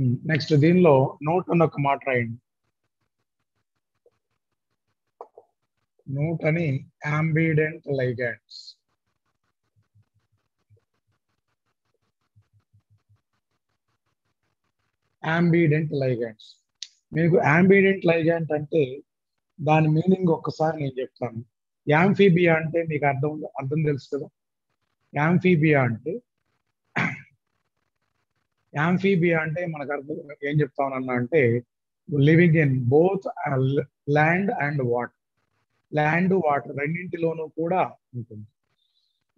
Next దీనిలో note అని ఒక మాట రాయండి. నోట్ అని అంబిడెంట్ లైగండ్స్. అంబిడెంట్ లైగండ్స్. మీకు అంబిడెంట్ లైగండ్ అంటే దాని మీనింగ్ ఒక్కసారి నేను చెప్తాను. యాంఫీబియా అంటే మీకు అర్థం తెలుసు కదా. యాంఫీబియా అంటే మనకు అర్థం ఏం చెప్తామన్నా అంటే living in both land and water. Land water రెండింటిలోనూ కూడా ఉంటుంది.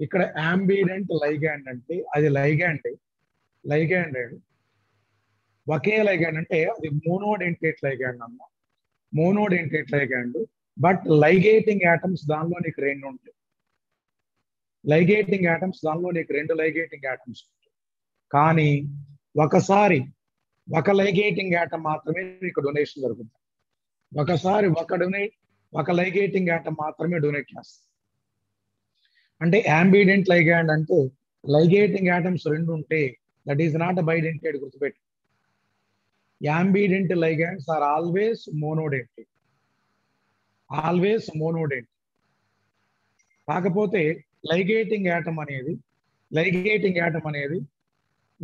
ఇక్కడ అంబిడెంట్ లైగండ్ అంటే అది లైగండ్ ఒకే లైగండ్ అంటే అది మోనోడెంటేట్ లైగండ్ అన్న. Monodentate ligand, but ligating atoms దానిలో నీకు రెండు ఉంటాయి. లైగేటింగ్ యాటమ్స్ దానిలో నీకు రెండు లైగేటింగ్ యాటమ్స్ ఉంటాయి. కానీ ఒకసారి ఒక లైగేటింగ్ యాటమ్ మాత్రమే నీకు డొనేషన్ జరుగుతుంది. ఒకసారి ఒక లైగేటింగ్ యాటమ్ మాత్రమే డొనేట్ చేస్తుంది. అంటే అంబిడెంట్ లైగండ్ అంటే లైగేటింగ్ యాటమ్స్ రెండు ఉంటే దట్ ఈస్ నాట్ బైడెంటేట్. గుర్తుపెట్టు. ambident ligands are always monodentate. కాకపోతే లైగేటింగ్ యాటమ్ అనేది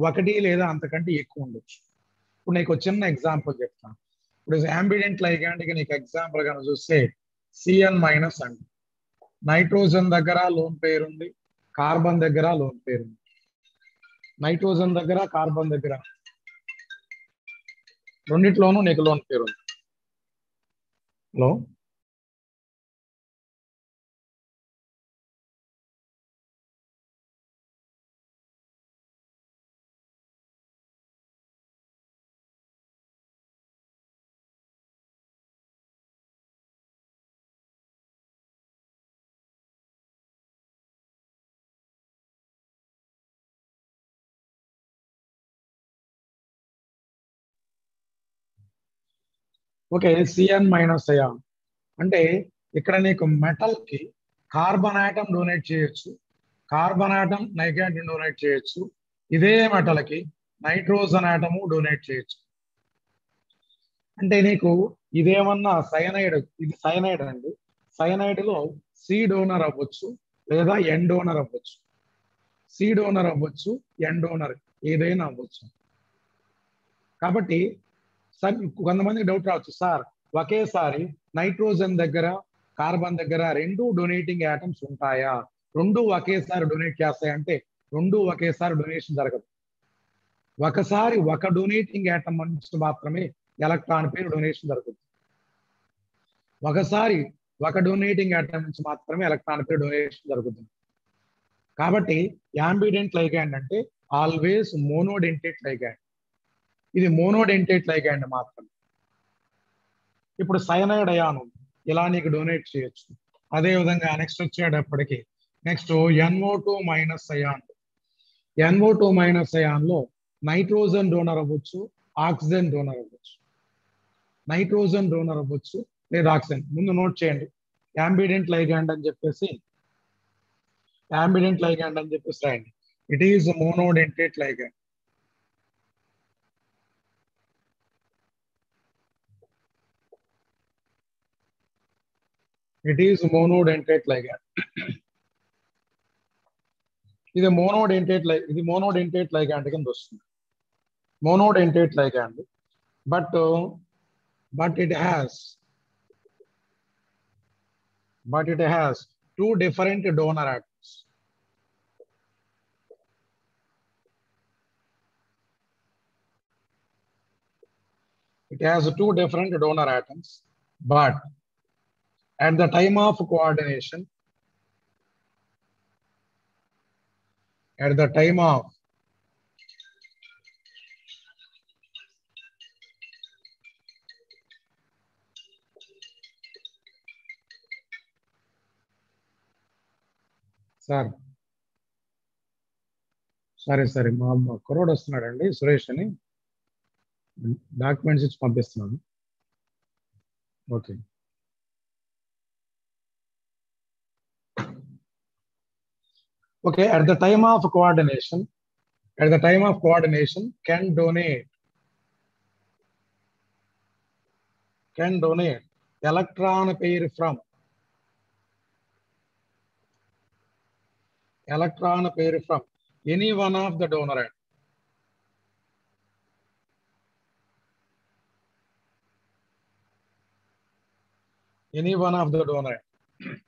ఒకటి లేదా అంతకంటే ఎక్కువ ఉండొచ్చు. ఇప్పుడు నీకు చిన్న ఎగ్జాంపుల్ చెప్తాను. ఇప్పుడు అంబిడెంట్ లైగాండ్ కి నీకు ఎగ్జాంపుల్ గా చూస్తే Cn- అండి. నైట్రోజన్ దగ్గర లోన్ పేరు ఉంది, కార్బన్ దగ్గర లోన్ పేరు ఉంది. నైట్రోజన్ దగ్గర కార్బన్ దగ్గర రెండిట్లోనూ నీకు లోన్ పేరు ఉంది. Hello, okay. Cn- అంటే ఇక్కడ నీకు మెటల్ కి కార్బన్ ఆటమ్ డొనేట్ చేయొచ్చు, కార్బన్ ఆటమ్ లైగాండ్ డొనేట్ చేయొచ్చు. ఇదే మెటల్ కి నైట్రోజన్ ఆటమ్ డొనేట్ చేయొచ్చు. అంటే నీకు ఇదేమన్నా సయనైడ్, ఇది సయనైడ్ అండి. సయనైడ్ లో సి డోనర్ అవ్వచ్చు లేదా ఎన్ డోనర్ అవ్వచ్చు. సి డోనర్ అవ్వచ్చు, ఎన్ డోనర్ ఏదైనా అవ్వచ్చు. కాబట్టి సార్ కొంతమందికి డౌట్ రావచ్చు, సార్ ఒకేసారి నైట్రోజన్ దగ్గర కార్బన్ దగ్గర రెండు డొనేటింగ్ యాటమ్స్ ఉంటాయా, రెండు ఒకేసారి డొనేట్ చేస్తాయంటే రెండు ఒకేసారి డొనేషన్ జరగదు. ఒకసారి ఒక డొనేటింగ్ యాటమ్ నుంచి మాత్రమే ఎలక్ట్రాన్ పేరు డొనేషన్ జరుగుతుంది. ఒకసారి ఒక డొనేటింగ్ యాటమ్ నుంచి మాత్రమే ఎలక్ట్రాన్ పేరు డొనేషన్ జరుగుతుంది. కాబట్టి యాంబిడెంట్ లైగాండ్ అంటే ఆల్వేస్ మోనోడెంటేట్ లైగాండ్. ఇది మోనోడెంటేట్ లైగాండ్ మాత్రమే. ఇప్పుడు సయనైడ్ అయాన్ ఇలా నీకు డొనేట్ చేయొచ్చు. అదే విధంగా నెక్స్ట్ వచ్చేటప్పటికి నెక్స్ట్ NO2- అయాన్. NO2- లో నైట్రోజన్ డోనర్ అవ్వచ్చు, ఆక్సిజన్ డోనర్ అవ్వచ్చు. నైట్రోజన్ డోనర్ అవ్వచ్చు లేదా ఆక్సిజన్. ముందు నోట్ చేయండి, యాంబిడెంట్ లైగాండ్ అని చెప్పేసి రాయండి. It is monodentate ligand. It is monodentate ligand. ఇది మోనోడెంటేట్ లైగాండ్ కింద వస్తుంది. Monodentate ligand, but it has two different donor atoms. It has two different donor atoms, but at the time of coordination, sir సరే మా కుర్రోడు వస్తున్నాడండి, సురేష్ అని, documents ఇచ్చి పంపిస్తున్నాను. Okay. Okay, at the time of coordination can donate can donate electron pair from any one of the donor atom. Any one of the donor atom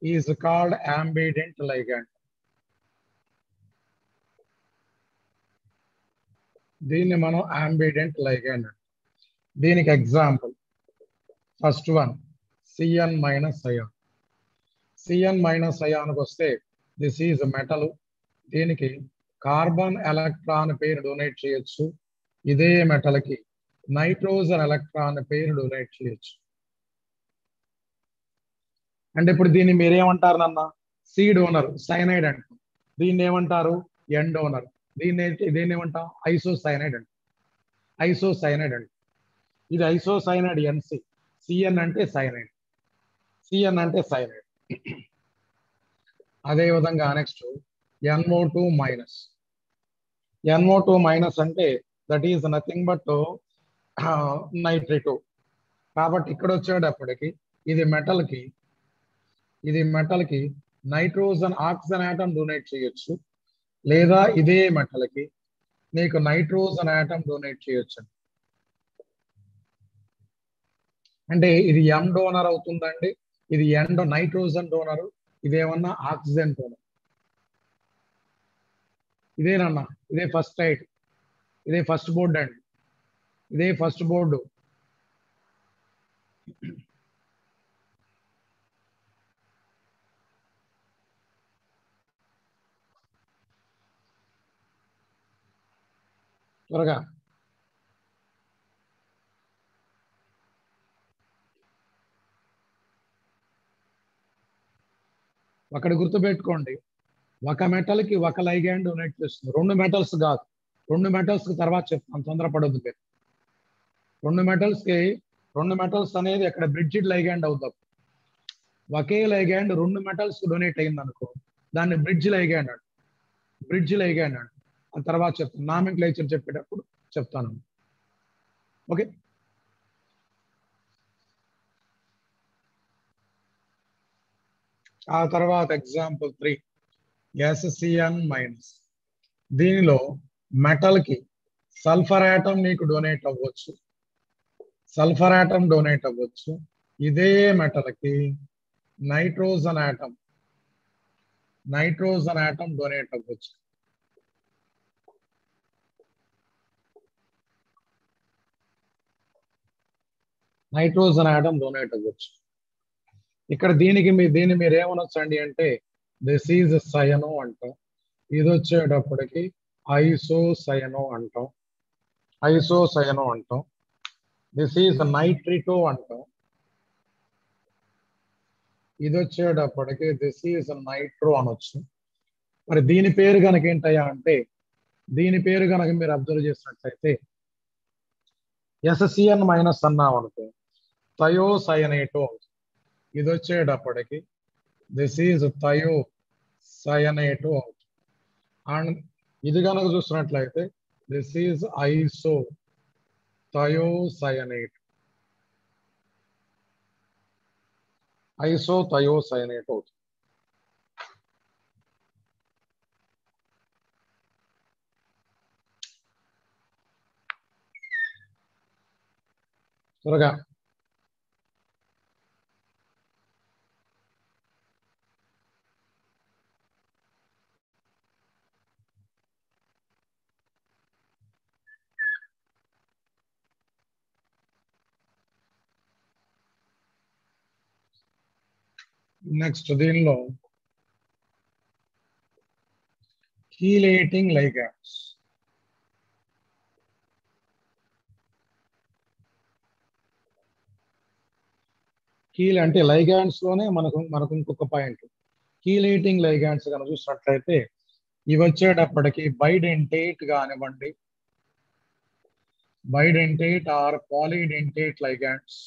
is called ambident ligand. దీన్ని మనం ambident ligand. దీనికి example first one Cn minus ion. Cn minus అయాన్కి వస్తే this is metal. దీనికి carbon electron పేరు donate చేయొచ్చు. ఇదే మెటల్కి నైట్రోజన్ ఎలక్ట్రాన్ పేరు డొనేట్ చేయొచ్చు. అంటే ఇప్పుడు దీన్ని మీరేమంటారు నాన్న? సి డోనర్ సైనైడ్ అంటాం. దీన్ని ఏమంటారు? ఎన్ డోనర్. దీన్ని ఏమంటాం? ఐసోసైనైడ్ అంటాం. ఐసోసైనైడ్ అంటాం. ఇది ఐసోసైనైడ్ ఎన్సి. సిఎన్ అంటే సైనైడ్. సిఎన్ అంటే సైనైడ్. అదే విధంగా next NO2 minus. NO2 minus అంటే దట్ ఈస్ నథింగ్ బట్ నైట్రేటో. కాబట్టి ఇక్కడ వచ్చేటప్పటికి ఇది మెటల్కి నైట్రోజన్ ఆక్సిజన్ ఆటం డొనేట్ చేయొచ్చు, లేదా ఇదే మెటల్కి నీకు నైట్రోజన్ ఆటం డొనేట్ చేయొచ్చు. అంటే ఇది ఎం డోనర్ అవుతుందండి, ఇది నైట్రోజన్ డోనర్, ఇదేమన్నా ఆక్సిజన్ డోనర్. ఇదేనన్నా, ఇదే ఫస్ట్ సైట్, ఇదే ఫస్ట్ బోర్డు అండి, ఇదే ఫస్ట్ బోర్డు. త్వరగా అక్కడ గుర్తుపెట్టుకోండి, ఒక మెటల్కి ఒక లైగాండ్ డొనేట్ చేస్తుంది. రెండు మెటల్స్ కాదు, రెండు మెటల్స్ తర్వాత చెప్తాను, తొందరపడొద్దు మీరు. రెండు మెటల్స్ అనేది అక్కడ బ్రిడ్జిడ్ లైగాండ్ అవుతాం. ఒకే లైగాండ్ రెండు మెటల్స్ డొనేట్ అయింది అనుకో, దాన్ని బ్రిడ్జ్ లైగాండ్ అంట. ఆ తర్వాత చెప్తాను, నామెన్క్లేచర్ చెప్పేటప్పుడు చెప్తాను. ఓకే, ఆ తర్వాత ఎగ్జాంపుల్ 3 SCN మైనస్. దీనిలో మెటల్కి సల్ఫర్ ఆటం నీకు డొనేట్ అవ్వచ్చు, ఇదే మెటల్కి నైట్రోజన్ ఆటం డొనేట్ అవ్వచ్చు. ఇక్కడ దీన్ని మీరు ఏమనొచ్చండి అంటే దిస్ ఈజ్ సయనో అంటాం, ఇది వచ్చేటప్పటికి ఐసోసయనో అంటాం. దిస్ ఈజ్ నైట్రిటో అంటాం, ఇది వచ్చేటప్పటికి దిస్ ఈజ్ నైట్రో అనొచ్చు. మరి దీని పేరు కనుక ఏంటయ్యా అంటే, దీని పేరు కనుక మీరు అబ్జర్వ్ చేసినట్లయితే SCN మైనస్ అన్నాం అనుకో, థయోసయనేటో. ఇది వచ్చేటప్పటికి దిస్ ఈజ్ థయోసయనేటో. అండ్ ఇది కనుక చూసినట్లయితే దిస్ ఈజ్ ఐసోథయోసయనేట్ అవుతుంది. త్వరగా నెక్స్ట్ దీనిలో కీలేటింగ్ లైగాండ్స్. కీల్ అంటే లైగాండ్స్ లోనే మనకు ఇంకొక పాయింట్, కీలేటింగ్ లైగాండ్స్ కనుక చూసినట్లయితే ఇవి వచ్చేటప్పటికి బైడెంటేట్ కానివ్వండి, బైడెంటేట్ ఆర్ పాలీడెంటేట్ లైగాండ్స్.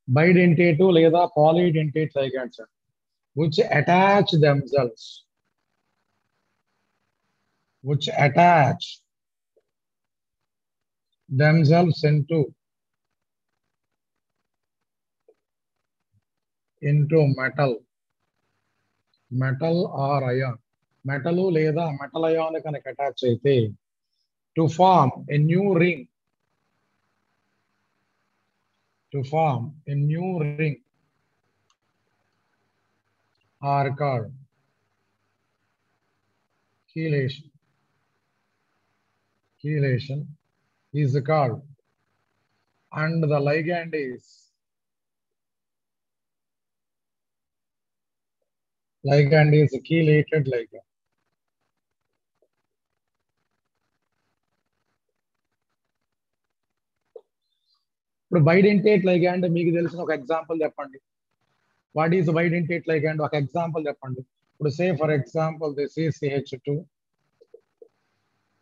బైడెంటేటివ్ లేదా పాలీడెంటేట్ ligands which attach themselves which attach themselves into metal or ion, metal లేదా metal ion కనుక అటాచ్ అయితే to form a new ring are called chelation is called, and the ligand is chelated ligand. ఇప్పుడు bidentate ligand మీకు తెలిసిన ఒక example చెప్పండి. What is bidentate ligand? ఒక example చెప్పండి. ఇప్పుడు say for example this is CH2,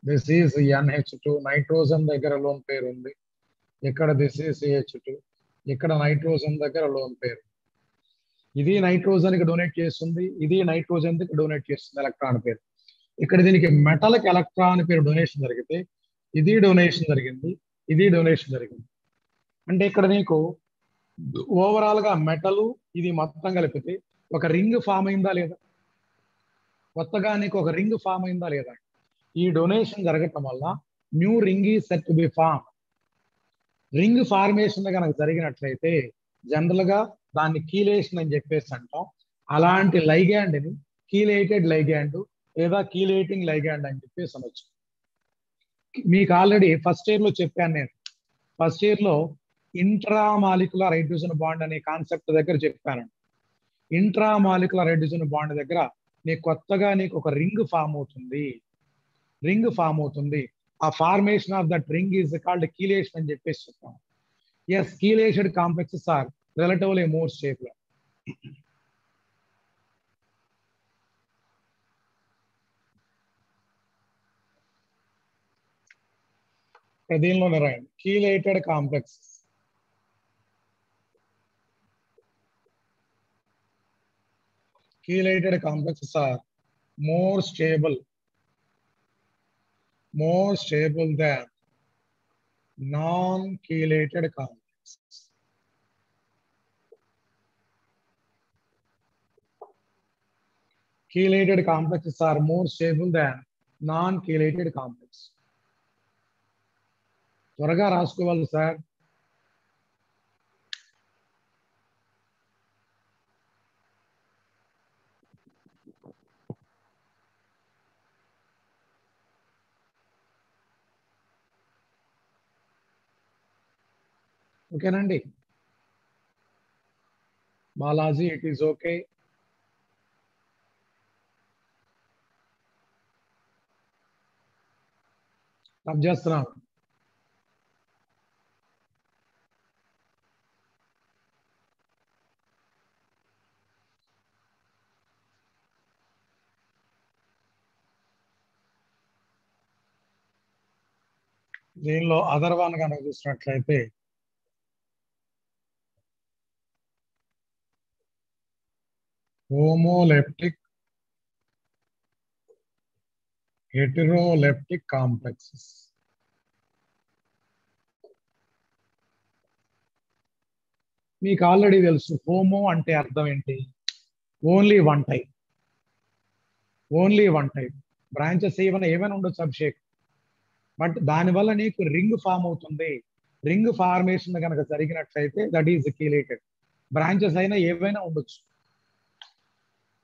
this is NH2, nitrogen దగ్గర loan పేరు ఉంది. ఇక్కడ దిస్ ఈస్ CH2, ఇక్కడ నైట్రోజన్ దగ్గర లోన్ పేరు. ఇది నైట్రోజన్ కి డొనేట్ చేస్తుంది, ఇది నైట్రోజన్ కి డొనేట్ చేస్తుంది ఎలక్ట్రాన్ పేరు. ఇక్కడ దీనికి మెటల్ కి ఎలక్ట్రాన్ పేరు డొనేషన్ జరిగితే ఇది డొనేషన్ జరిగింది, ఇది డొనేషన్ జరిగింది. అంటే ఇక్కడ నీకు ఓవరాల్ గా మెటల్ ఇది మొత్తం కలిపితే ఒక రింగ్ ఫామ్ అయిందా లేదా? కొత్తగా నీకు ఒక రింగ్ ఫామ్ అయిందా లేదా? ఈ డొనేషన్ జరగటం వల్ల new ring is set to be form. Ring formation కనుక జరిగినట్లయితే జనరల్ గా దాన్ని కీలేషన్ అని చెప్పేసి అంటాం. అలాంటి లైగాండ్ ని కీలేటెడ్ లైగాండ్ లేదా కీలేటింగ్ లైగాండ్ అని చెప్పేసి అనొచ్చు. మీకు ఆల్రెడీ ఫస్ట్ ఇయర్ లో చెప్పాను నేను. ఫస్ట్ ఇయర్ లో ఇంట్రామాలిక్యులర్ హైడ్రోజన్ బాండ్ అనే కాన్సెప్ట్ దగ్గర చెప్పాను. ఇంట్రామాలిక్యులర్ హైడ్రోజన్ బాండ్ దగ్గర నీకు కొత్తగా నీకు ఒక రింగ్ ఫామ్ అవుతుంది. ఆ formation of that ring is called chelation అని చెప్పేసి చెప్పాం. Yes, chelated complexes are relatively more stable. దీనిలోనే రాయండి chelated complexes. Chelated complexes are more stable than non-chelated complexes. Chelated complexes are more stable than non-chelated complexes. త్వరగా రాసుకోవాలి sir. ఓకేనండి Balaji, it is okay. Stop చేస్తున్నాను. దీనిలో అదర్ వన్ కనుక చూసినట్లయితే homoleptic heteroleptic complexes. మీకు ఆల్రెడీ తెలుసు హోమో అంటే అర్థం ఏంటి? Only one type. బ్రాంచెస్ ఏమైనా ఉండొచ్చు అభిషేక్, బట్ దానివల్ల నీకు రింగ్ ఫామ్ అవుతుంది. రింగ్ ఫార్మేషన్ కనుక జరిగినట్లయితే దట్ ఈస్ కీలేటెడ్. బ్రాంచెస్ అయినా ఏవైనా ఉండొచ్చు.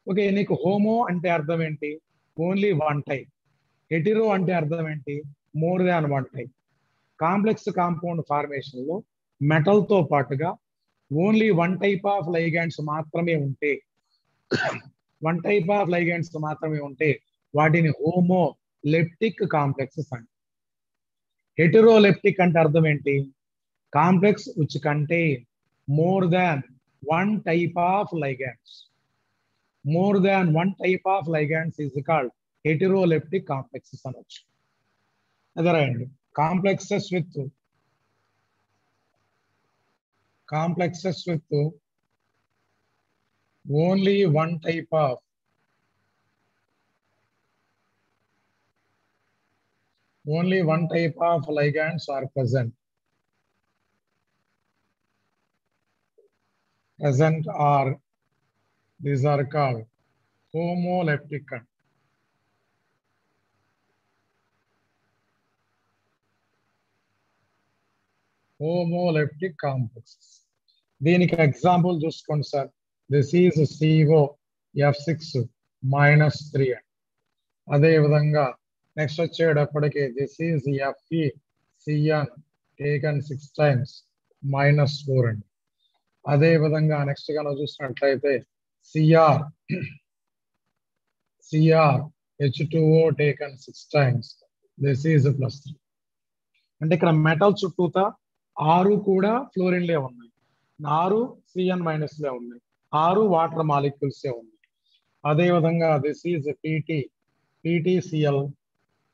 ఓకే, నీకు హోమో అంటే అర్థం ఏంటి? Only one type. హెటిరో అంటే అర్థం ఏంటి? More than one type. Complex compound formation లో మెటల్ తో పాటుగా only one type of ligands మాత్రమే ఉంటే వాటిని హోమోలెప్టిక్ కాంప్లెక్సెస్ అంటారు. హెటెరోలెప్టిక్ అంటే అర్థం ఏంటి? Complex which contain more than one type of ligands. Is called heteroleptic complexes అనొచ్చు. అదే రాయండి. Complexes with only one type of only one type of ligands are present. These are called homoleptic. Homoleptic complexes. దీనికి example చూసుకోండి sir. This is CO F6-3 అండి. అదే విధంగా next వచ్చేటప్పటికి this is FeCN taken 6 times -4 అండి. అదే విధంగా next కనుక చూసినట్లయితే CrH2O taken 6 times, this is +3. అంటే ఇక్కడ మెటల్ చుట్టూతా 6 కూడా ఫ్లోరిన్లే ఉన్నాయి, 6 CN- లే ఉన్నాయి, 6 వాటర్ మాలిక్యూల్సే ఉన్నాయి. అదే విధంగా this is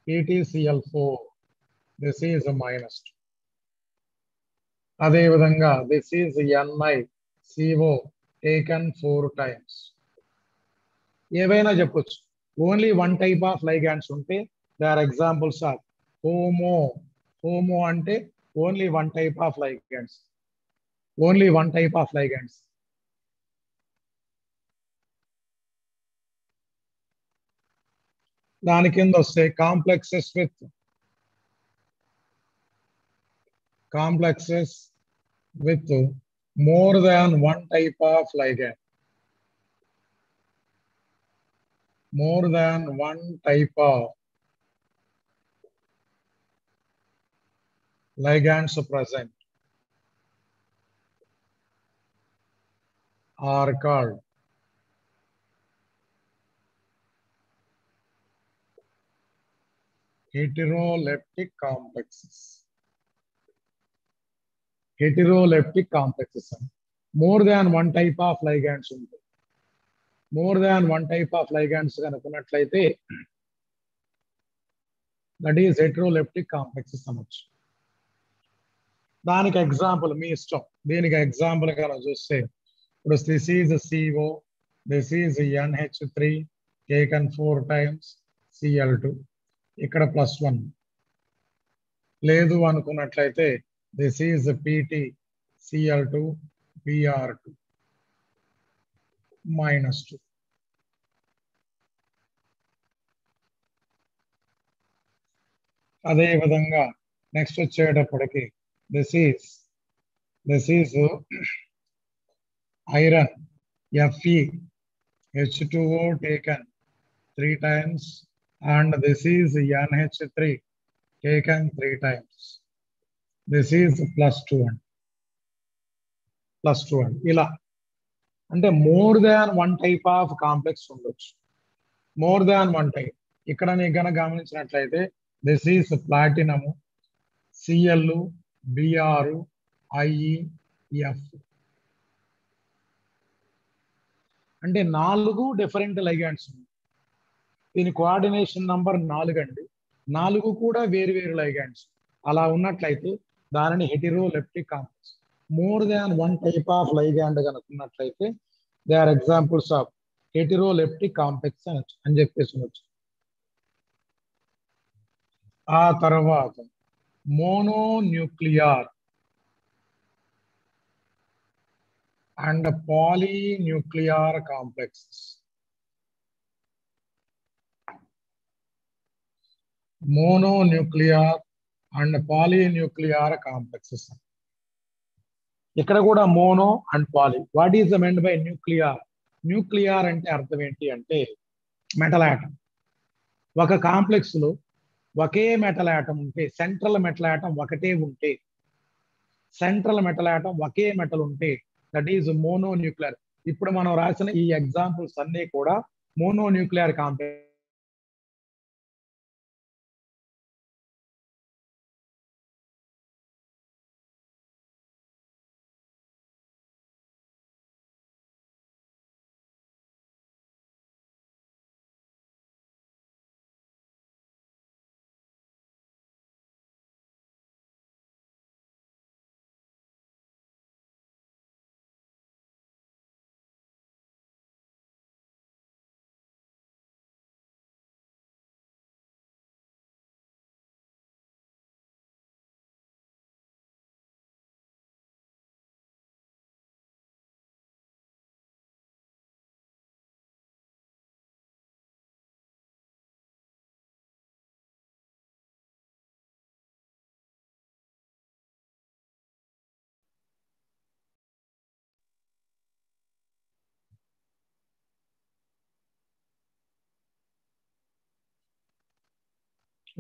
PTCl4, this is -2. అదే విధంగా this is NiCO taken 4 times. ఏవైనా చెప్పొచ్చు. Only one type of ligands ఉంటే they are examples of homo అంటే only one type of ligands. దాని కింద వస్తే complexes with more than one type of ligand. More than one type of ligands present are called heteroleptic complexes. More than one type of ligands ఉంటాయి. More than one type of ligands కనుకున్నట్లయితే that is heteroleptic complexes అనొచ్చు. దానికి example మీ ఇష్టం. దీనికి example కనుక చూస్తే ఇప్పుడు this is CO, this is NH3 taken 4 times Cl2, ఇక్కడ +1. లేదు అనుకున్నట్లయితే దిస్ ఈజ్ PtCl2 Br2 -2. అదే విధంగా నెక్స్ట్ వచ్చేటప్పటికి this is iron FeH2O taken 3 times and this is NH3 taken 3 times. This is +2 ఇలా అంటే more than one type of complex ఉండొచ్చు. More than one type. ఇక్కడ నీకు గనక గమనించినట్లయితే this is platinum Cl Br IeF. అంటే 4 different ligands ఉన్నాయి. దీని కోఆర్డినేషన్ నంబర్ 4 అండి. 4 కూడా వేరు వేరు లైగాండ్స్. అలా ఉన్నట్లయితే దానిని heteroleptic complex. More than one type of ligand కనుకున్నట్లయితే they are examples of heteroleptic complex అని చెప్పేసి. ఆ తర్వాత mononuclear and polynuclear complexes. Mononuclear and polynuclear complexes. ఇక్కడ కూడా mono and poly. What is the meant by nuclear? Nuclear అంటే అర్థం ఏంటి అంటే మెటల్ ఆటం. ఒక కాంప్లెక్స్ లో ఒకే మెటల్ ఆటం ఉంటే, సెంట్రల్ మెటల్ ఆటం ఒకటే ఉంటే, సెంట్రల్ మెటల్ ఆటం ఒకే మెటల్ ఉంటే దట్ ఈజ్ మోనోన్యూక్లియర్. ఇప్పుడు మనం రాసిన ఈ ఎగ్జాంపుల్స్ అన్ని కూడా మోనోన్యూక్లియర్ కాంప్లెక్స్.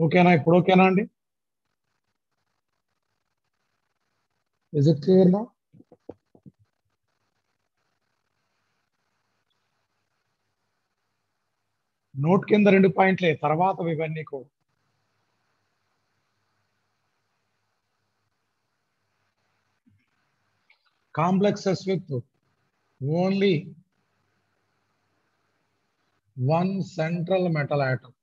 ఓకేనా? ఇప్పుడు ఓకేనా అండి? ఇస్ ఇట్ క్లియర్ నా? నోట్ కింద 2 పాయింట్లే, తర్వాత ఇవన్నీ కూడా. Complexes with only one central metal atom.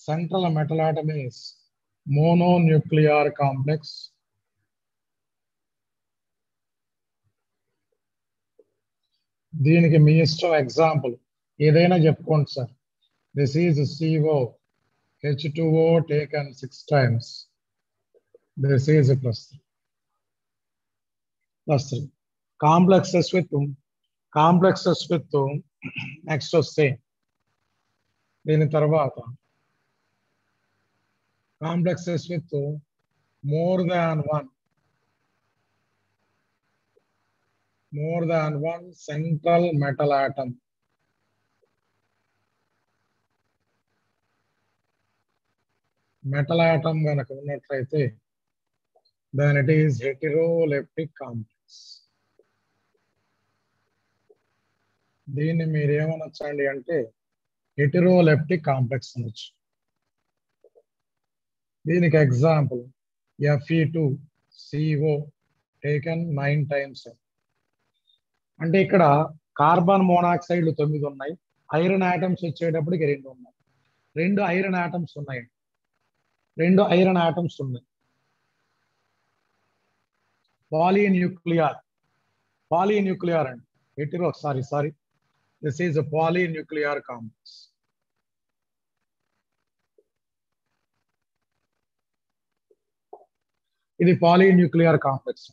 Central metal atom is mononuclear complex. దీనికి మీ ఇష్టం ఎగ్జాంపుల్ ఏదైనా చెప్పుకోండి sir. This is CO H2O taken 6 times. This is +3. +3. Complexes with next వస్తే దీని తర్వాత complexes with more than one central metal atom. Metal atom గనక ఉన్నట్లయితే then it is heteroleptic complex. దీన్ని మీరు ఏమనొచ్చండి అంటే heteroleptic complex అనొచ్చు. దీనికి ఎగ్జాంపుల్ Fe2CO taken 9 times. అంటే ఇక్కడ కార్బన్ మోనాక్సైడ్లు 9 ఉన్నాయి, ఐరన్ ఆటమ్స్ వచ్చేటప్పటికి 2 ఉన్నాయి. 2 ఐరన్ ఆటమ్స్ ఉన్నాయి. పాలీన్యూక్లియర్ అండి. Hetero sorry this is polynuclear complex. ఇది పాలీన్యూక్లియర్ కాంప్లెక్స్.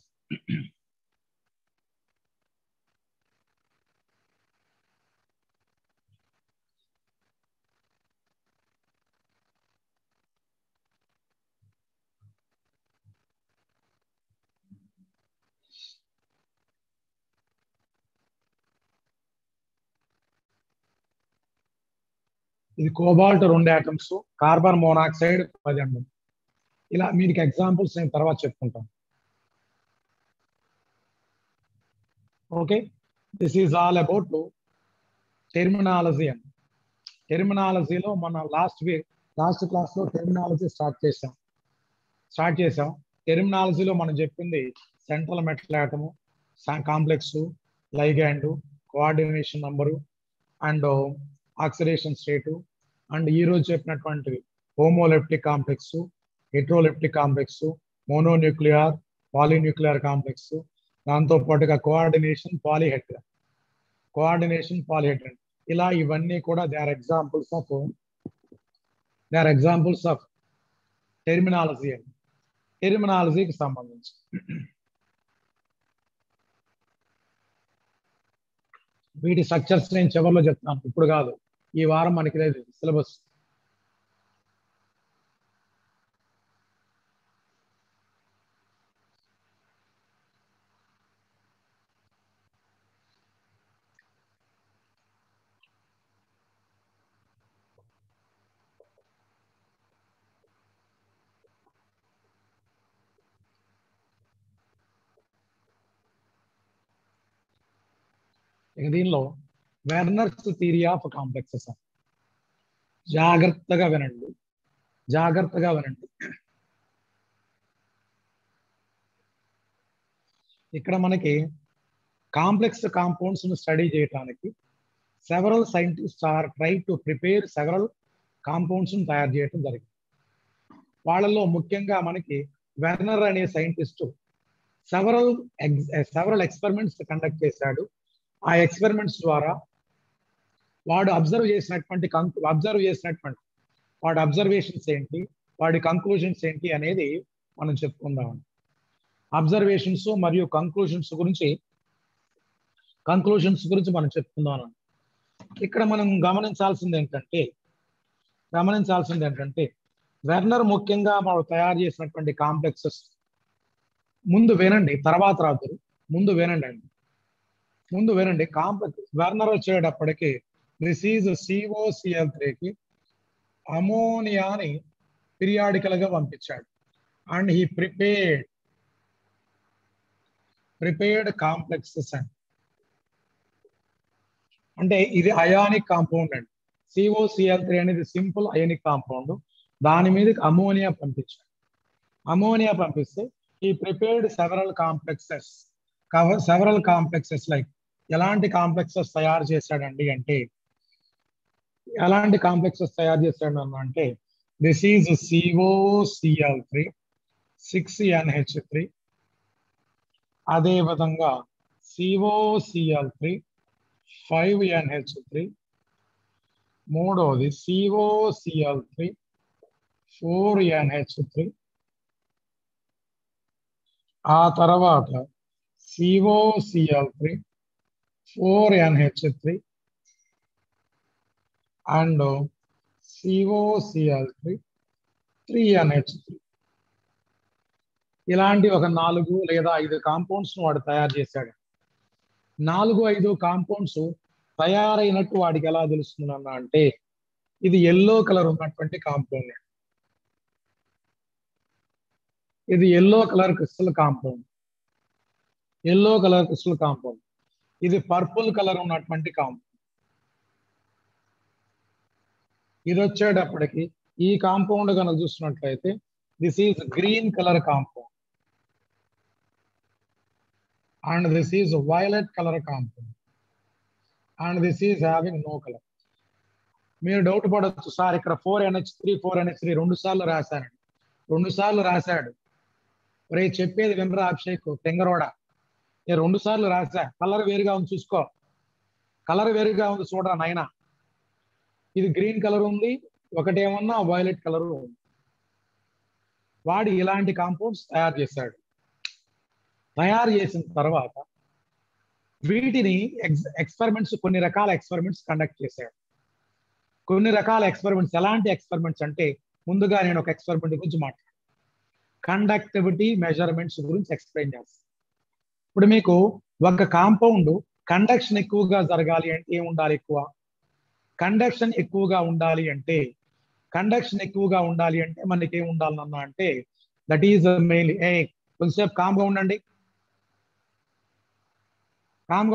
ఇది కోబాల్ట్ 2 ఆటమ్స్, కార్బన్ మోనాక్సైడ్ 10. ఇలా మీకు ఎగ్జాంపుల్స్ నేను తర్వాత చెప్పుకుంటాను. Okay, this is all about terminology అండి. టెర్మినాలజీలో మన లాస్ట్ క్లాస్ లో టెర్మినాలజీ స్టార్ట్ చేసాం. టెర్మినాలజీలో మనం చెప్పింది central metal atom, complex, ligand, coordination number and oxidation state, and ఈ రోజు చెప్పినటువంటి homoleptic complex, heteroleptic complex, mononuclear, polynuclear complex, దాంతో పాటుగా కోఆర్డినేషన్ పాలీహెడ్రన్. ఇలా ఇవన్నీ కూడా they are examples of terminology అండి. టెర్మినాలజీకి సంబంధించి వీటి స్ట్రక్చర్స్ నేను చివరిలో చెప్తాను, ఇప్పుడు కాదు, ఈ వారం మనకి లేదు సిలబస్. ఇక దీనిలో వెర్నర్స్ థియరీ ఆఫ్ కాంప్లెక్సెస్. జాగ్రత్తగా వినండి. ఇక్కడ మనకి కాంప్లెక్స్ కాంపౌండ్స్ ను స్టడీ చేయడానికి several scientist are try to prepare several compounds ను తయారు చేయడం జరిగింది. వాళ్ళలో ముఖ్యంగా మనకి వెర్నర్ అనే సైంటిస్ట్ సెవరల్ ఎక్స్పెరిమెంట్స్ కండక్ట్ చేశాడు. ఆ ఎక్స్పెరిమెంట్స్ ద్వారా వాడు అబ్జర్వ్ చేసినటువంటి వాడి అబ్జర్వేషన్స్ ఏంటి, వాడి కంక్లూజన్స్ ఏంటి అనేది మనం చెప్పుకుందాం. అబ్జర్వేషన్స్ మరియు కంక్లూజన్స్ గురించి మనం చెప్పుకుందాం. ఇక్కడ మనం గమనించాల్సింది ఏంటంటే వెర్నర్ ముఖ్యంగా వాడు తయారు చేసినటువంటి కాంప్లెక్సెస్, ముందు వినండి తర్వాత రాదు, ముందు వినండి అండి. ముందు వినండి, కాంప్లెక్స్ వెర్నర్ వచ్చేటప్పటికి దిస్ ఈజ్ COCl3కి అమోనియాని పీరియాడికల్ గా పంపించాడు. అండ్ హీ ప్రిపేర్డ్ కాంప్లెక్సెస్ అంటే ఇది అయానిక్ కాంపౌండ్ అండి. COCl3 అనేది సింపుల్ అయానిక్ కాంపౌండ్. దాని మీద అమోనియా పంపించాడు. అమోనియా పంపిస్తే ఈ ప్రిపేర్డ్ సెవరల్ కాంప్లెక్సెస్ లైక్ ఎలాంటి కాంప్లెక్సెస్ తయారు చేశాడండి అంటే దిస్ ఈజ్ COCl3 6NH3, అదే విధంగా COCl3 5NH3, మూడవది COCl3 4NH3, ఆ తర్వాత COCl3 4NH3 and COCl3 3NH3. ఇలాంటి ఒక 4 లేదా 5 కాంపౌండ్స్ వాడు తయారు చేశాడు. 4-5 కాంపౌండ్స్ తయారైనట్టు వాడికి ఎలా తెలుస్తుందన్న అంటే ఇది ఎల్లో కలర్ ఉన్నటువంటి కాంపౌండ్. ఇది ఎల్లో కలర్ క్రిస్టల్ కాంపౌండ్. ఇది పర్పుల్ కలర్ ఉన్నటువంటి కాంపౌండ్. ఇది వచ్చేటప్పటికి ఈ కాంపౌండ్ కనుక చూసినట్లయితే this is green colour compound and this is violet colour compound and this is having no colour. మీరు డౌట్ పడవచ్చు, సార్ ఇక్కడ 4NH3 రెండు సార్లు రాశాడు. ఒరే చెప్పేది వినరా అభిషేక్ తెంగరోడా, నేను 2 సార్లు రాశా, కలర్ వేరుగా ఉంది చూసుకో, కలర్ వేరుగా ఉంది చూడరా నాయన. ఇది గ్రీన్ కలర్ ఉంది, ఒకటేమన్నా వైలెట్ కలర్ ఉంది. వాడు ఇలాంటి కాంపౌండ్స్ తయారు చేశాడు. తయారు చేసిన తర్వాత వీటిని కొన్ని రకాల ఎక్స్పెరిమెంట్స్ కండక్ట్ చేశాడు. ఎలాంటి ఎక్స్పెరిమెంట్స్ అంటే ముందుగా నేను ఒక ఎక్స్పెరిమెంట్ గురించి మాట్లాడాను. కండక్టివిటీ మెజర్మెంట్స్ గురించి ఎక్స్ప్లెయిన్ చేస్తాను. ఇప్పుడు మీకు ఒక కాంపౌండ్ కండక్షన్ ఎక్కువగా జరగాలి అంటే ఏం ఉండాలి? కండక్షన్ ఎక్కువగా ఉండాలి అంటే మనకి ఏం ఉండాలన్నా అంటే దట్ ఈజ్ మెయిన్లీ కొంచెంసేపు కామ్గా